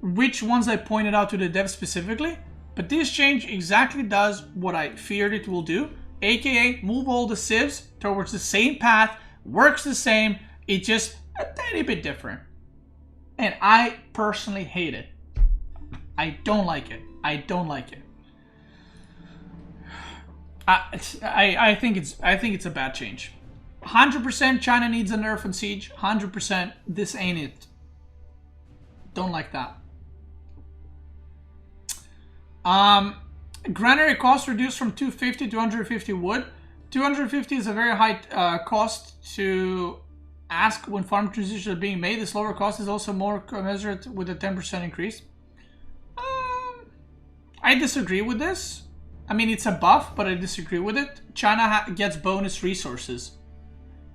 which ones I pointed out to the devs specifically, but this change exactly does what I feared it will do, aka move all the civs towards the same path, works the same, it's just a tiny bit different. And I personally hate it. I don't like it. I don't like it. I think it's a bad change. 100% China needs a nerf on Siege. 100% this ain't it. Don't like that. Granary Costs reduced from 250 to 150 wood. 250 is a very high cost to ask when farm transitions are being made. This lower cost is also more commensurate with a 10% increase. I disagree with this. I mean, it's a buff, but I disagree with it. China gets bonus resources.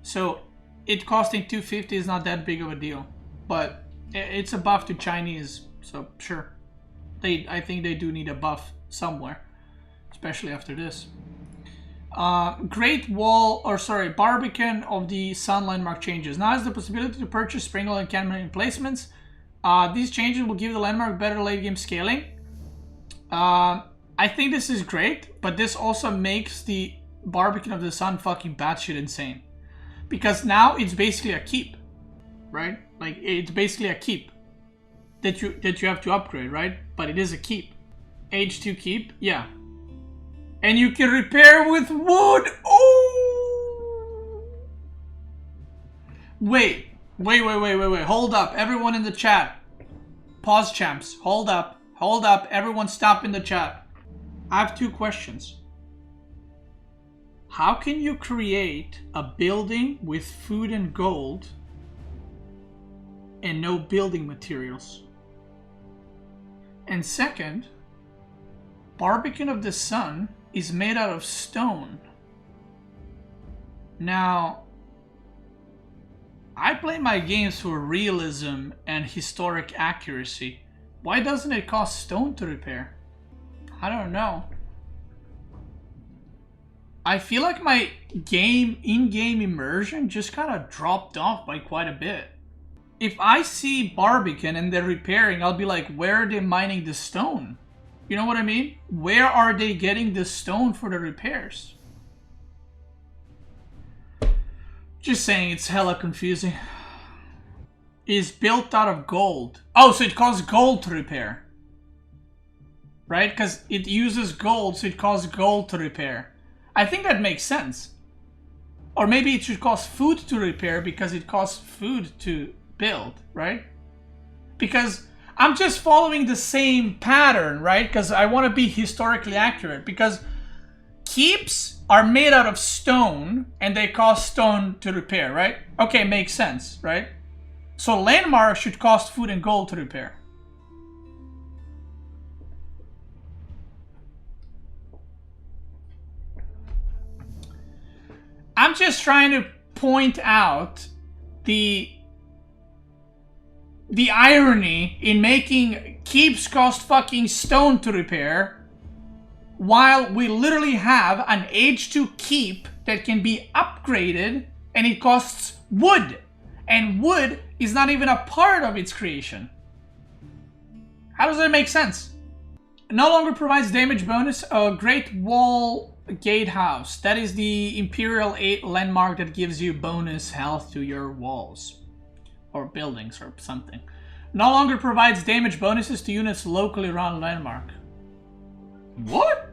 So it costing 250 is not that big of a deal. But it's a buff to Chinese, so sure. I think they do need a buff somewhere, especially after this. Barbican of the Sun landmark changes. Now has the possibility to purchase sprinkle and cannon emplacements. These changes will give the landmark better late game scaling. I think this is great, but this also makes the Barbican of the Sun fucking batshit insane. Because now it's basically a keep, right? Like, it's basically a keep that you have to upgrade, right? But it is a keep. H2 keep, yeah. And you can repair with wood. Oh! Wait. Hold up, everyone in the chat. Pause, champs. Hold up. Everyone stop in the chat. I have 2 questions. How can you create a building with food and gold and no building materials? And second, Beastyqt of the Sun is made out of stone. Now, I play my games for realism and historic accuracy. Why doesn't it cost stone to repair? I don't know. I feel like my in-game immersion just kind of dropped off by quite a bit. If I see Beastyqt and they're repairing, I'll be like, where are they mining the stone? You know what I mean? Where are they getting the stone for the repairs? Just saying, it's hella confusing. Is built out of gold. Oh, so it costs gold to repair. Right? Because it uses gold, so it costs gold to repair. I think that makes sense. Or maybe it should cost food to repair because it costs food to build, right? Because I'm just following the same pattern, right? Because I want to be historically accurate. Because keeps are made out of stone and they cost stone to repair, right? Okay, makes sense, right? So landmarks should cost food and gold to repair. I'm just trying to point out the irony in making keeps cost fucking stone to repair while we literally have an age 2 keep that can be upgraded and it costs wood. And wood is not even a part of its creation. How does that make sense? No longer provides damage bonus. Great Wall Gatehouse. That is the Imperial 8 landmark that gives you bonus health to your walls. Or buildings or something. No longer provides damage bonuses to units locally around landmark. What?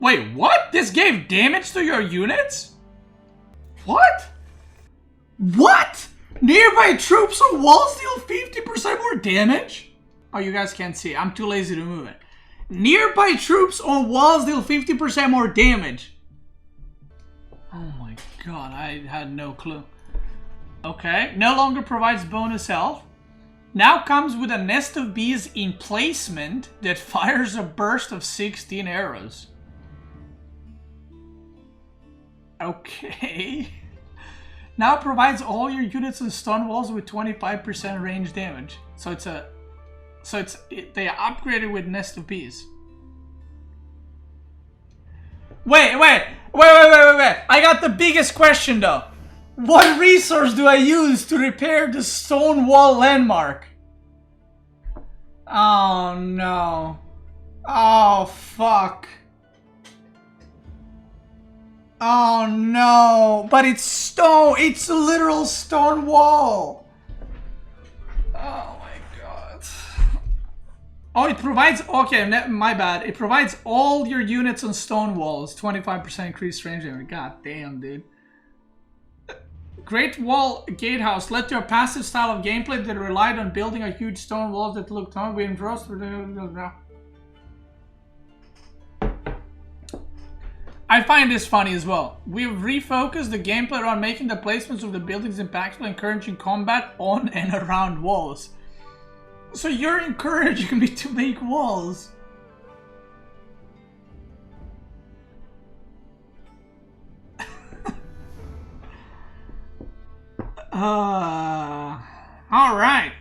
Wait, what? This gave damage to your units? What? What? Nearby troops on walls deal 50% more damage? Oh, you guys can't see. I'm too lazy to move it. Nearby troops on walls deal 50% more damage. Oh my god, I had no clue. Okay, no longer provides bonus health. Now comes with a nest of bees in placement that fires a burst of 16 arrows. Okay. Now provides all your units on stone walls with 25% range damage. So they upgraded with nest of bees. Wait. I got the biggest question though. What resource do I use to repair the stone wall landmark? Oh no. Oh fuck. Oh no. But it's stone. It's a literal stone wall. Oh my god. Oh, it provides... Okay, my bad. It provides all your units on stone walls. 25% increased range damage. God damn, dude. Great Wall Gatehouse led to a passive style of gameplay that relied on building a huge stone wall that looked hungry and frost. I find this funny as well. We've refocused the gameplay around making the placements of the buildings impactful, encouraging combat on and around walls. So you're encouraging me to make walls. Alright.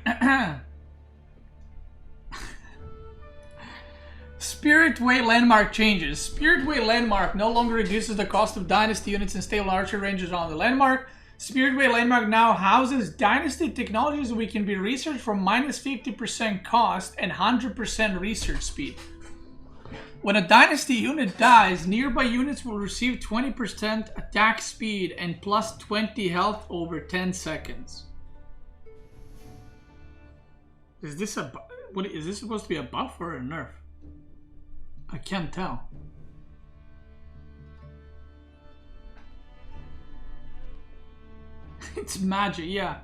Spirit Way landmark changes. Spirit Way landmark no longer reduces the cost of dynasty units and stable archer ranges on the landmark. Spirit Way landmark now houses dynasty technologies that can be researched from minus 50% cost and 100% research speed. When a dynasty unit dies, nearby units will receive 20% attack speed and plus 20 health over 10 seconds. Is this is this supposed to be a buff or a nerf? I can't tell. It's magic, yeah.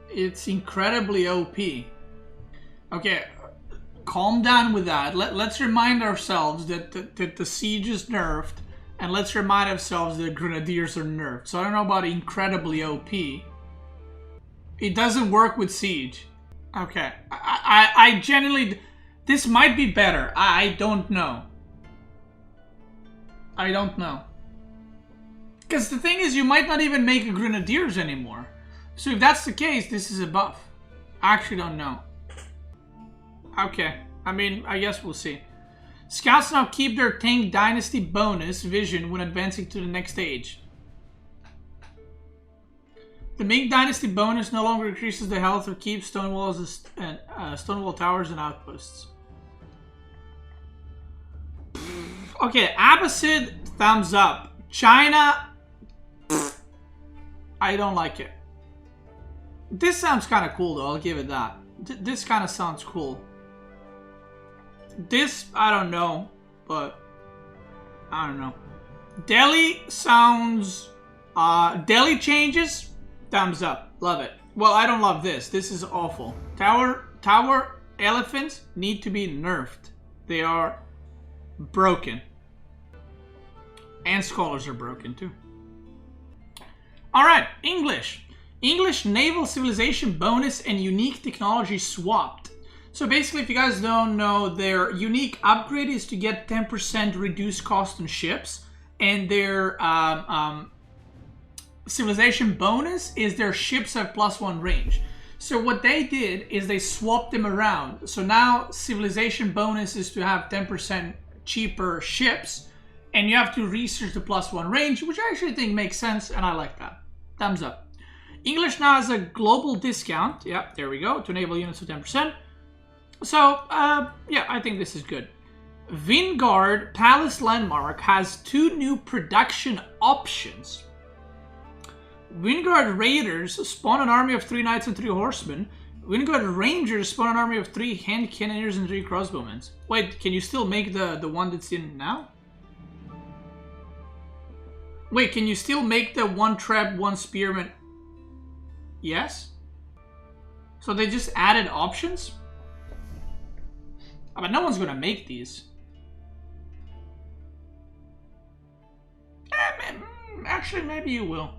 It's incredibly OP. Okay, calm down with that. Let's remind ourselves that the siege is nerfed, and let's remind ourselves that grenadiers are nerfed. So I don't know about incredibly OP. It doesn't work with siege. Okay, I genuinely, this might be better. I don't know. I don't know. Because the thing is, you might not even make grenadiers anymore. So if that's the case, this is a buff. I actually don't know. Okay, I mean, I guess we'll see. Scouts now keep their Tank Dynasty bonus vision when advancing to the next stage. The Ming Dynasty bonus no longer increases the health or keeps stone walls and stone towers and outposts. Okay, Abbasid, thumbs up. China, I don't like it. This sounds kind of cool though, I'll give it that. This kind of sounds cool. This, I don't know, but I don't know. Delhi sounds, Delhi changes, thumbs up, love it. Well, I don't love this, this is awful. Tower elephants need to be nerfed. They are broken. And scholars are broken too. Alright, English. English naval civilization bonus and unique technology swapped. So basically, if you guys don't know, their unique upgrade is to get 10% reduced cost on ships. And their civilization bonus is their ships have +1 range. So what they did is they swapped them around. So now civilization bonus is to have 10% cheaper ships. And you have to research the +1 range, which I actually think makes sense, and I like that. Thumbs up. English now has a global discount. Yep, there we go. To enable units of 10%. So, yeah, I think this is good. Vingard Palace Landmark has 2 new production options. Vingard Raiders spawn an army of 3 knights and 3 horsemen. Vingard Rangers spawn an army of 3 hand cannoneers and 3 crossbowmen. Wait, can you still make the one that's in now? Wait, can you still make the 1 trap, 1 spearman? Yes? So they just added options? But no one's gonna make these. Actually, maybe you will.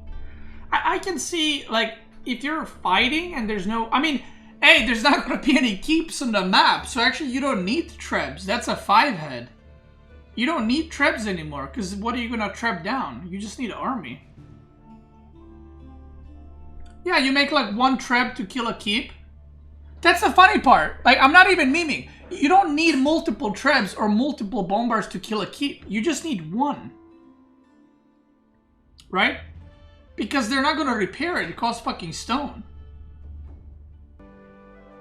I can see, like, if you're fighting and there's no... I mean, hey, there's not gonna be any keeps on the map, so actually you don't need trebs. That's a 5-head. You don't need trebs anymore, because what are you gonna treb down? You just need an army. Yeah, you make like 1 treb to kill a keep. That's the funny part. Like, I'm not even memeing. You don't need multiple trebs or multiple bombers to kill a keep. You just need 1. Right? Because they're not gonna repair it. It costs fucking stone.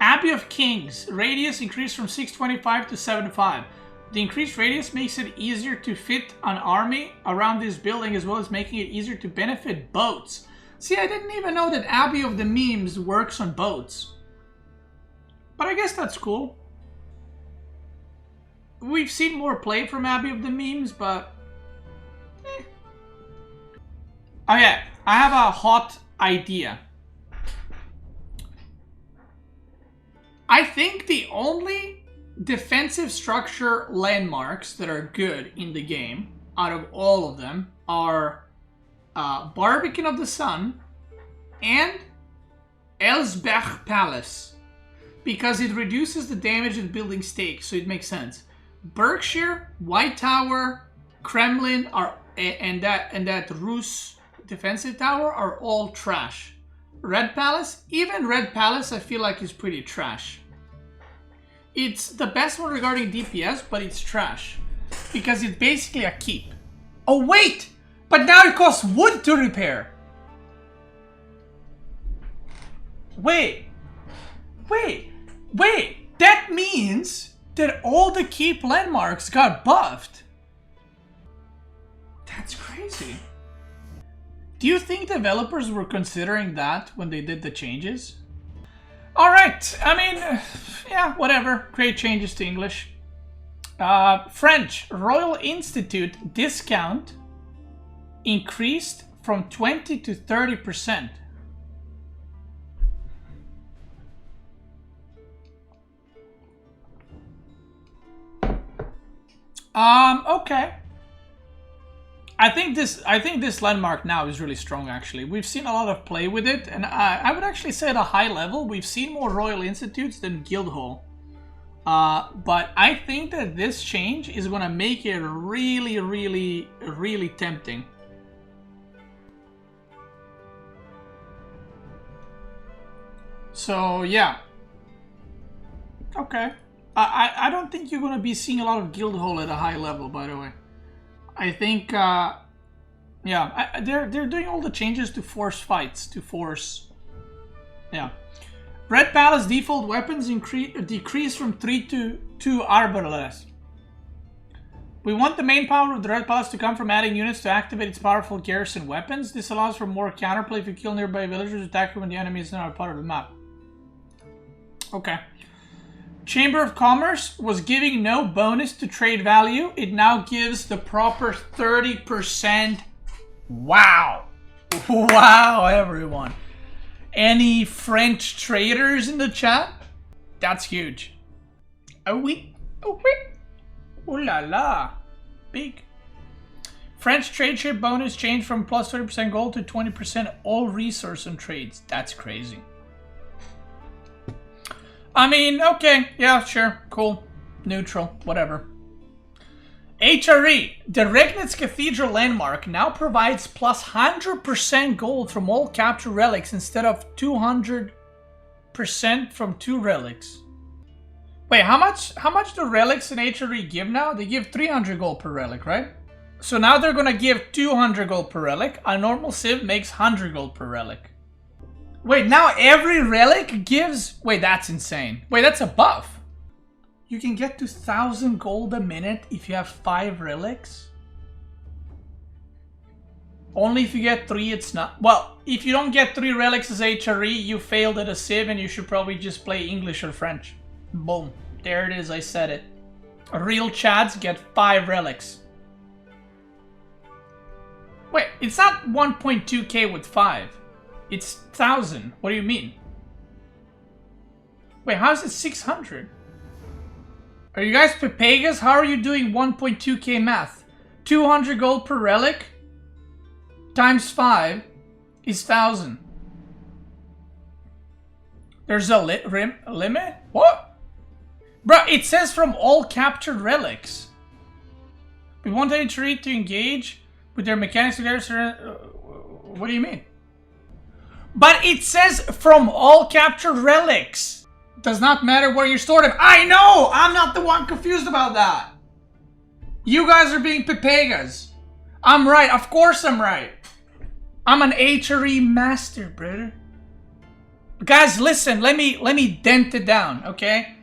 Abbey of Kings. Radius increased from 625 to 75. The increased radius makes it easier to fit an army around this building, as well as making it easier to benefit boats. See, I didn't even know that Abbey of the Memes works on boats. But I guess that's cool. We've seen more play from Abbey of the Memes, but... Okay, I have a hot idea. I think the only defensive structure landmarks that are good in the game, out of all of them, are Barbican of the Sun and Elsbech Palace, because it reduces the damage of building stakes, so it makes sense. Berkshire, White Tower, Kremlin are and that Rus defensive tower are all trash. Red Palace, even Red Palace I feel like is pretty trash. It's the best one regarding DPS, but it's trash. Because it's basically a keep. Oh wait! But now it costs wood to repair! Wait! That means that all the keep landmarks got buffed. That's crazy. Do you think developers were considering that when they did the changes? Alright, I mean, yeah, whatever. Great changes to English. French, Royal Institute discount increased from 20 to 30%. Okay. I think this landmark now is really strong, actually. We've seen a lot of play with it, and I would actually say at a high level, we've seen more Royal Institutes than Guildhall. But I think that this change is gonna make it really, really, really tempting. So, yeah. Okay. I don't think you're gonna be seeing a lot of Guildhall at a high level, by the way. I think, yeah, they're doing all the changes to force fights, yeah. Red Palace default weapons decrease from 3 to 2 arbalest. We want the main power of the Red Palace to come from adding units to activate its powerful garrison weapons. This allows for more counterplay if you kill nearby villagers, attack when the enemy is not a part of the map. Okay. Chamber of Commerce was giving no bonus to trade value. It now gives the proper 30%. Wow. Wow, everyone. Any French traders in the chat? That's huge. Oh, oui. Oh, oui. Oh la la. Big. French trade ship bonus changed from plus 30% gold to 20% all resource on trades. That's crazy. I mean, okay, yeah, sure, cool, neutral, whatever. HRE, the Regnitz Cathedral landmark now provides plus 100% gold from all captured relics instead of 200% from 2 relics. Wait, how much do relics in HRE give now? They give 300 gold per relic, right? So now they're gonna give 200 gold per relic. A normal civ makes 100 gold per relic. Wait, now every relic gives... Wait, that's insane. Wait, that's a buff. You can get to 1,000 gold a minute if you have 5 relics? Only if you get 3, it's not... Well, if you don't get 3 relics as HRE, you failed at a civ and you should probably just play English or French. Boom. There it is, I said it. Real Chads get 5 relics. Wait, it's not 1.2k with 5. It's 1,000. What do you mean? Wait, how is it 600? Are you guys Pepegas? How are you doing 1.2k math? 200 gold per relic times 5 is 1,000. There's a limit? What? Bruh, it says from all captured relics. We want HRE to engage with their mechanics together. What do you mean? But it says from all captured relics. Does not matter where you stored them. I know! I'm not the one confused about that. You guys are being Pepegas. I'm right. Of course I'm right. I'm an HRE master, brother. Guys, listen. Let me dent it down, okay?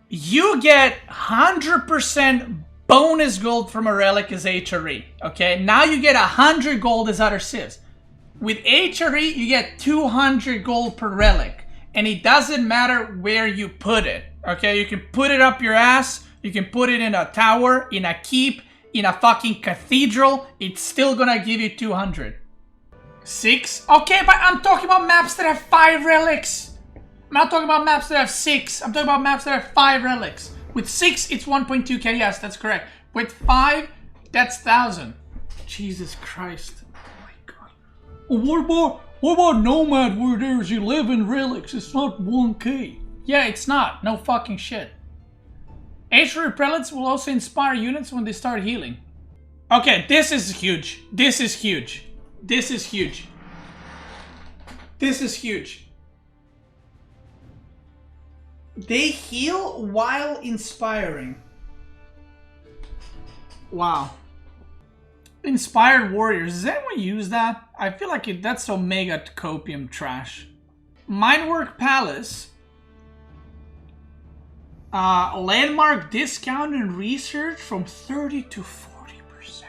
You get 100% bonus gold from a relic as HRE, okay? Now you get 100 gold as other civs. With HRE, you get 200 gold per relic. And it doesn't matter where you put it. Okay, you can put it up your ass. You can put it in a tower, in a keep, in a fucking cathedral. It's still gonna give you 200. 6? Okay, but I'm talking about maps that have 5 relics. I'm not talking about maps that have 6. I'm talking about maps that have 5 relics. With 6, it's 1.2k. Yes, that's correct. With 5, that's 1,000. Jesus Christ. Well, what about Nomad where there's 11 relics? It's not 1k. Yeah, it's not. No fucking shit. HRE prelates will also inspire units when they start healing. Okay, this is huge. This is huge. This is huge. This is huge. They heal while inspiring. Wow. Inspired warriors. Does anyone use that? I feel like that's Omega copium trash. Minework Palace. Landmark discount and research from 30 to 40%.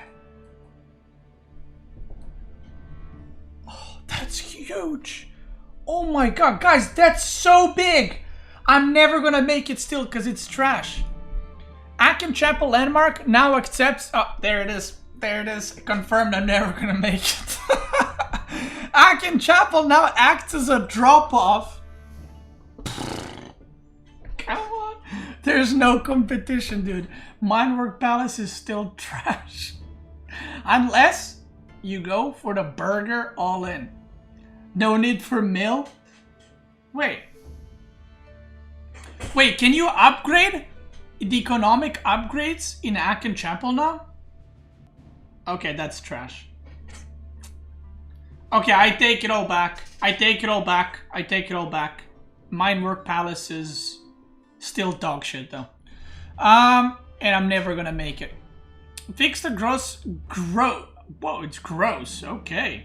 Oh, that's huge. Oh my god, guys, that's so big. I'm never gonna make it still because it's trash. Akim Chapel Landmark now accepts... Oh, there it is. There it is. Confirmed I'm never gonna make it. Akim Chapel now acts as a drop-off. Come on. There's no competition, dude. Minework Palace is still trash. Unless you go for the burger all in. No need for mill. Wait, can you upgrade the economic upgrades in Aachen Chapel now? Okay, that's trash. Okay, I take it all back. I take it all back. Minework Palace is still dog shit though. And I'm never gonna make it. Fix the whoa, it's gross. Okay.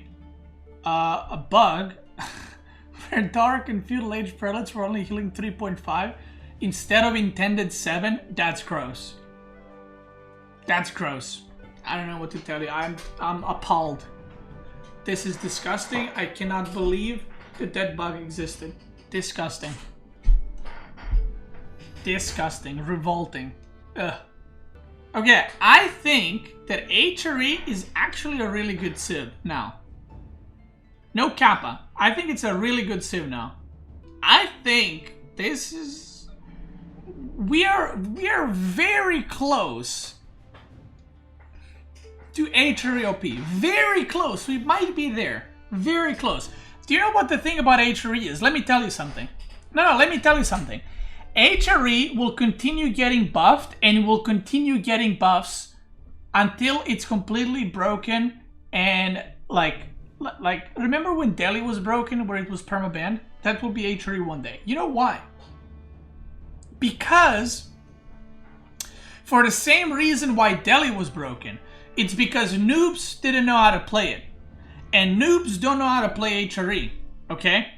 A bug where dark and feudal age prelates were only healing 3.5 instead of intended 7. That's gross. That's gross. I don't know what to tell you. I'm appalled. This is disgusting. I cannot believe that bug existed. Disgusting. Disgusting. Revolting. Ugh. Okay, I think that HRE is actually a really good civ now. No Kappa. I think it's a really good civ now. I think this is... We are very close to HRE OP. Very close. We might be there. Very close. Do you know what the thing about HRE is? Let me tell you something. No, let me tell you something. HRE will continue getting buffed and will continue getting buffs until it's completely broken and like remember when Delhi was broken where it was permabanned? That will be HRE one day. You know why? Because for the same reason why Delhi was broken, it's because noobs didn't know how to play it. And noobs don't know how to play HRE, okay?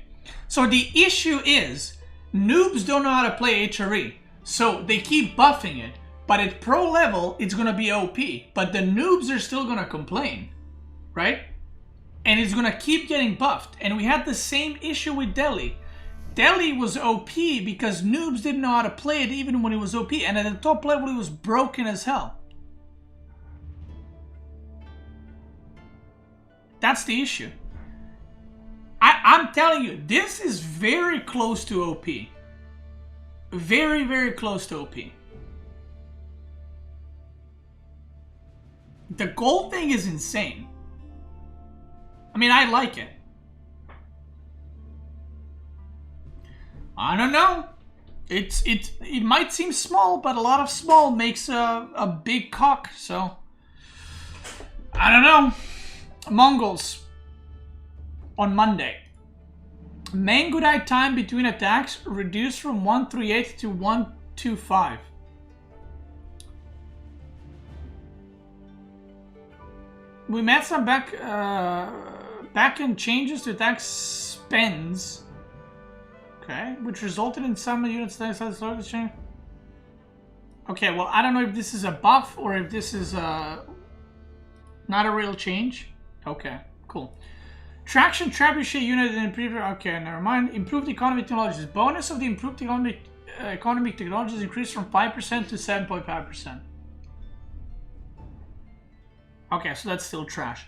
So the issue is noobs don't know how to play HRE, so they keep buffing it. But at pro level, it's gonna be OP. But the noobs are still gonna complain, right? And it's gonna keep getting buffed. And we had the same issue with Delhi. Delhi was OP because noobs didn't know how to play it even when it was OP. And at the top level, it was broken as hell. That's the issue. I'm telling you, this is very close to OP. Very, very close to OP. The gold thing is insane. I mean, I like it. I don't know. It might seem small, but a lot of small makes a big cock, so... I don't know. Mongols. On Monday. Mangudai time between attacks reduced from 138 to 125. We made some back-end changes to attack spends. Okay, which resulted in some units that started change. Okay, well, I don't know if this is a buff or if this is not a real change. Okay, cool. Traction trebuchet unit in previous. Okay, never mind. Improved economy technologies. Bonus of the improved economic technologies increased from 5% to 7.5%. Okay, so that's still trash.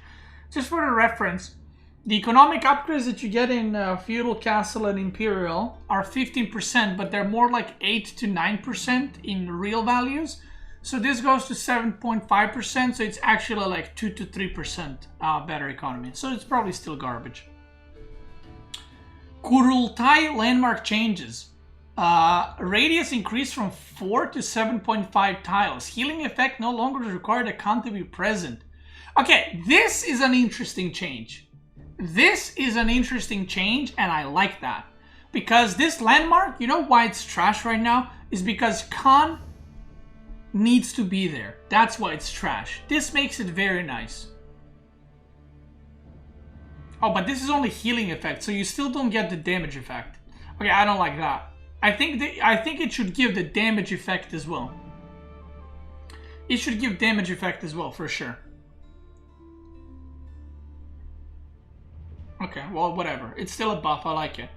Just for the reference, the economic upgrades that you get in Feudal, Castle, and Imperial are 15%, but they're more like 8 to 9% in real values. So this goes to 7.5%, so it's actually like 2 to 3% better economy. So it's probably still garbage. Kurultai landmark changes. Radius increased from 4 to 7.5 tiles. Healing effect no longer required a count to be present. Okay, this is an interesting change. This is an interesting change, and I like that. Because this landmark, you know why it's trash right now? Is because Khan needs to be there. That's why it's trash. This makes it very nice. Oh, but this is only healing effect, so you still don't get the damage effect. Okay, I don't like that. I think it should give the damage effect as well. It should give damage effect as well, for sure. Okay, well, whatever. It's still a buff. I like it.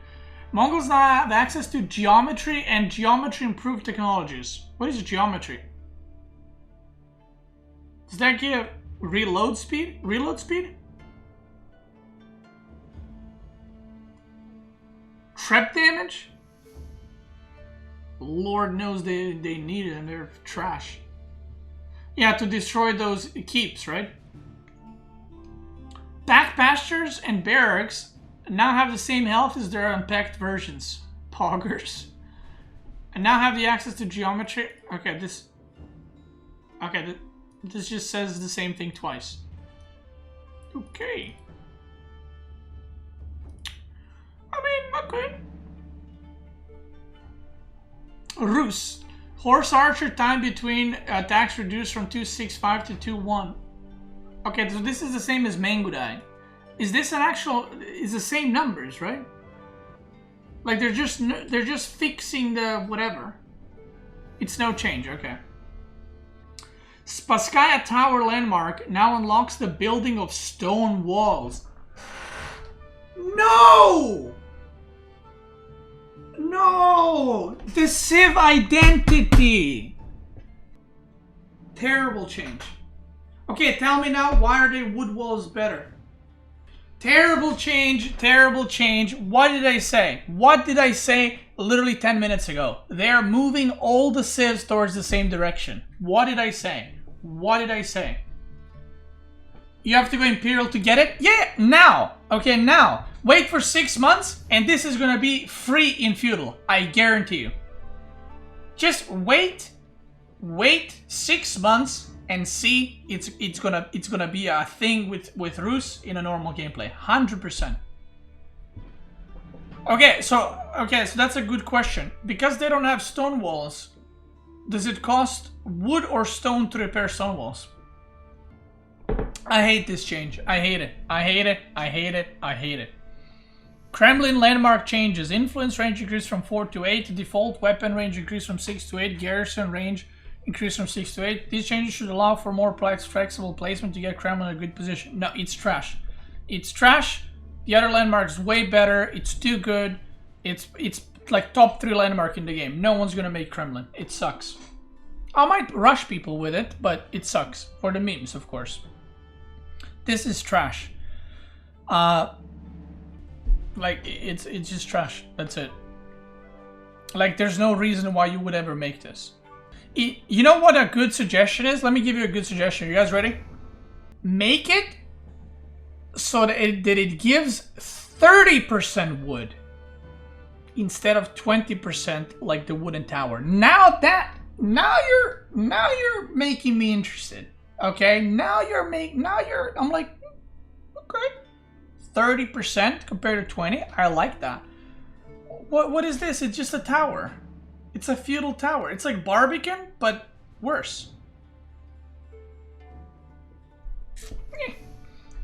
Mongols now have access to geometry and geometry improved technologies. What is geometry? Does that give reload speed? Reload speed? Trap damage? Lord knows they need it and they're trash. Yeah, to destroy those keeps, right? Back pastures and barracks now have the same health as their unpacked versions. Poggers. And now have the access to geometry. Okay, this just says the same thing twice. Okay. I mean, okay. Rus. Horse archer time between attacks reduced from 265 to 21. Okay, so this is the same as Mangudai. Is this an actual... It's the same numbers, right? Like they're just fixing the whatever. It's no change, okay. Spaskaya Tower landmark now unlocks the building of stone walls. No! No! The Civ identity! Terrible change. Okay, tell me now, why are they wood walls better? Terrible change, terrible change. What did I say? What did I say literally 10 minutes ago? They're moving all the civs towards the same direction. What did I say? What did I say? You have to go Imperial to get it? Yeah, now. Okay, now. Wait for 6 months and this is gonna be free in Feudal. I guarantee you. Just wait 6 months and see it's gonna be a thing with Rus in a normal gameplay. 100%. Okay, so that's a good question. Because they don't have stone walls, does it cost wood or stone to repair stone walls? I hate this change. I hate it. I hate it. I hate it. I hate it. Kremlin landmark changes. Influence range increased from 4 to 8. Default weapon range increased from 6 to 8. Garrison range increased from 6 to 8. These changes should allow for more flexible placement to get Kremlin in a good position. No, it's trash. It's trash. The other landmark is way better. It's too good. It's like top 3 landmark in the game. No one's gonna make Kremlin. It sucks. I might rush people with it, but it sucks. For the memes, of course. This is trash. Like, it's just trash. That's it. Like, there's no reason why you would ever make this. You know what a good suggestion is? Let me give you a good suggestion. You guys ready? Make it so that it gives 30% wood instead of 20% like the wooden tower. Now you're making me interested. Okay? I'm like, okay. 30% compared to 20. I like that. What is this? It's just a tower. It's a feudal tower. It's like Barbican, but worse.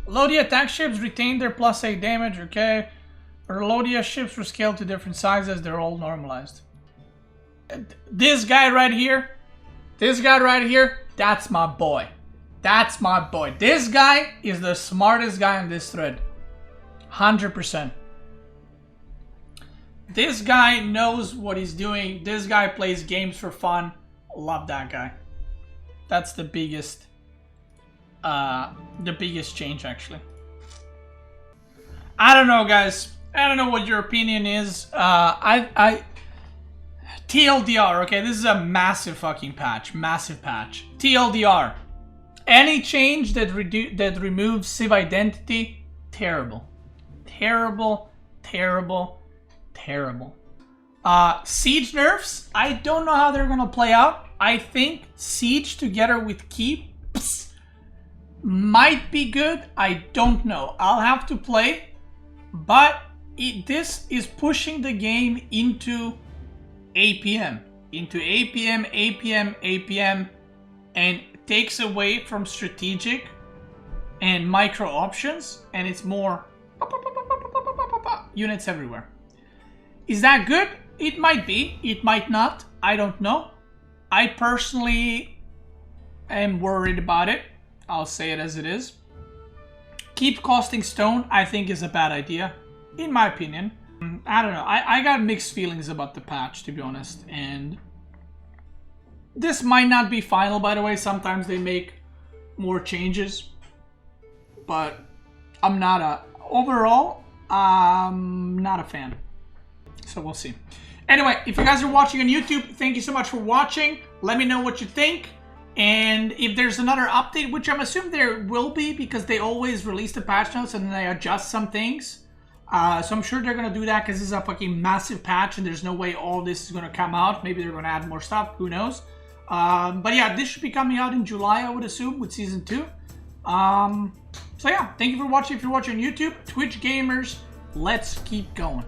Lothian attack ships retain their +8 damage, okay. Or Lothian ships were scaled to different sizes. They're all normalized. This guy right here, that's my boy. That's my boy. This guy is the smartest guy on this thread. 100%. This guy knows what he's doing. This guy plays games for fun. Love that guy. That's the biggest change, actually. I don't know, guys. I don't know what your opinion is. TLDR, okay? This is a massive fucking patch. Massive patch. TLDR. Any change that removes Civ identity, terrible. Terrible, terrible, terrible. Siege nerfs, I don't know how they're gonna play out. I think Siege together with Keeps might be good. I don't know. I'll have to play. But this is pushing the game into APM. Into APM, APM, APM. And takes away from strategic and micro options. And it's more units everywhere. Is that good? It might be. It might not. I don't know. I personally am worried about it. I'll say it as it is. Keep costing stone, I think, is a bad idea. In my opinion. I don't know. I got mixed feelings about the patch, to be honest. And this might not be final, by the way. Sometimes they make more changes. But I'm not overall, I'm not a fan. So we'll see. Anyway, if you guys are watching on YouTube, thank you so much for watching. Let me know what you think. And if there's another update, which I'm assuming there will be because they always release the patch notes and then they adjust some things. So I'm sure they're going to do that because this is a fucking massive patch and there's no way all this is going to come out. Maybe they're going to add more stuff. Who knows? But yeah, this should be coming out in July, I would assume, with Season 2. So yeah, thank you for watching. If you're watching on YouTube, Twitch gamers, let's keep going.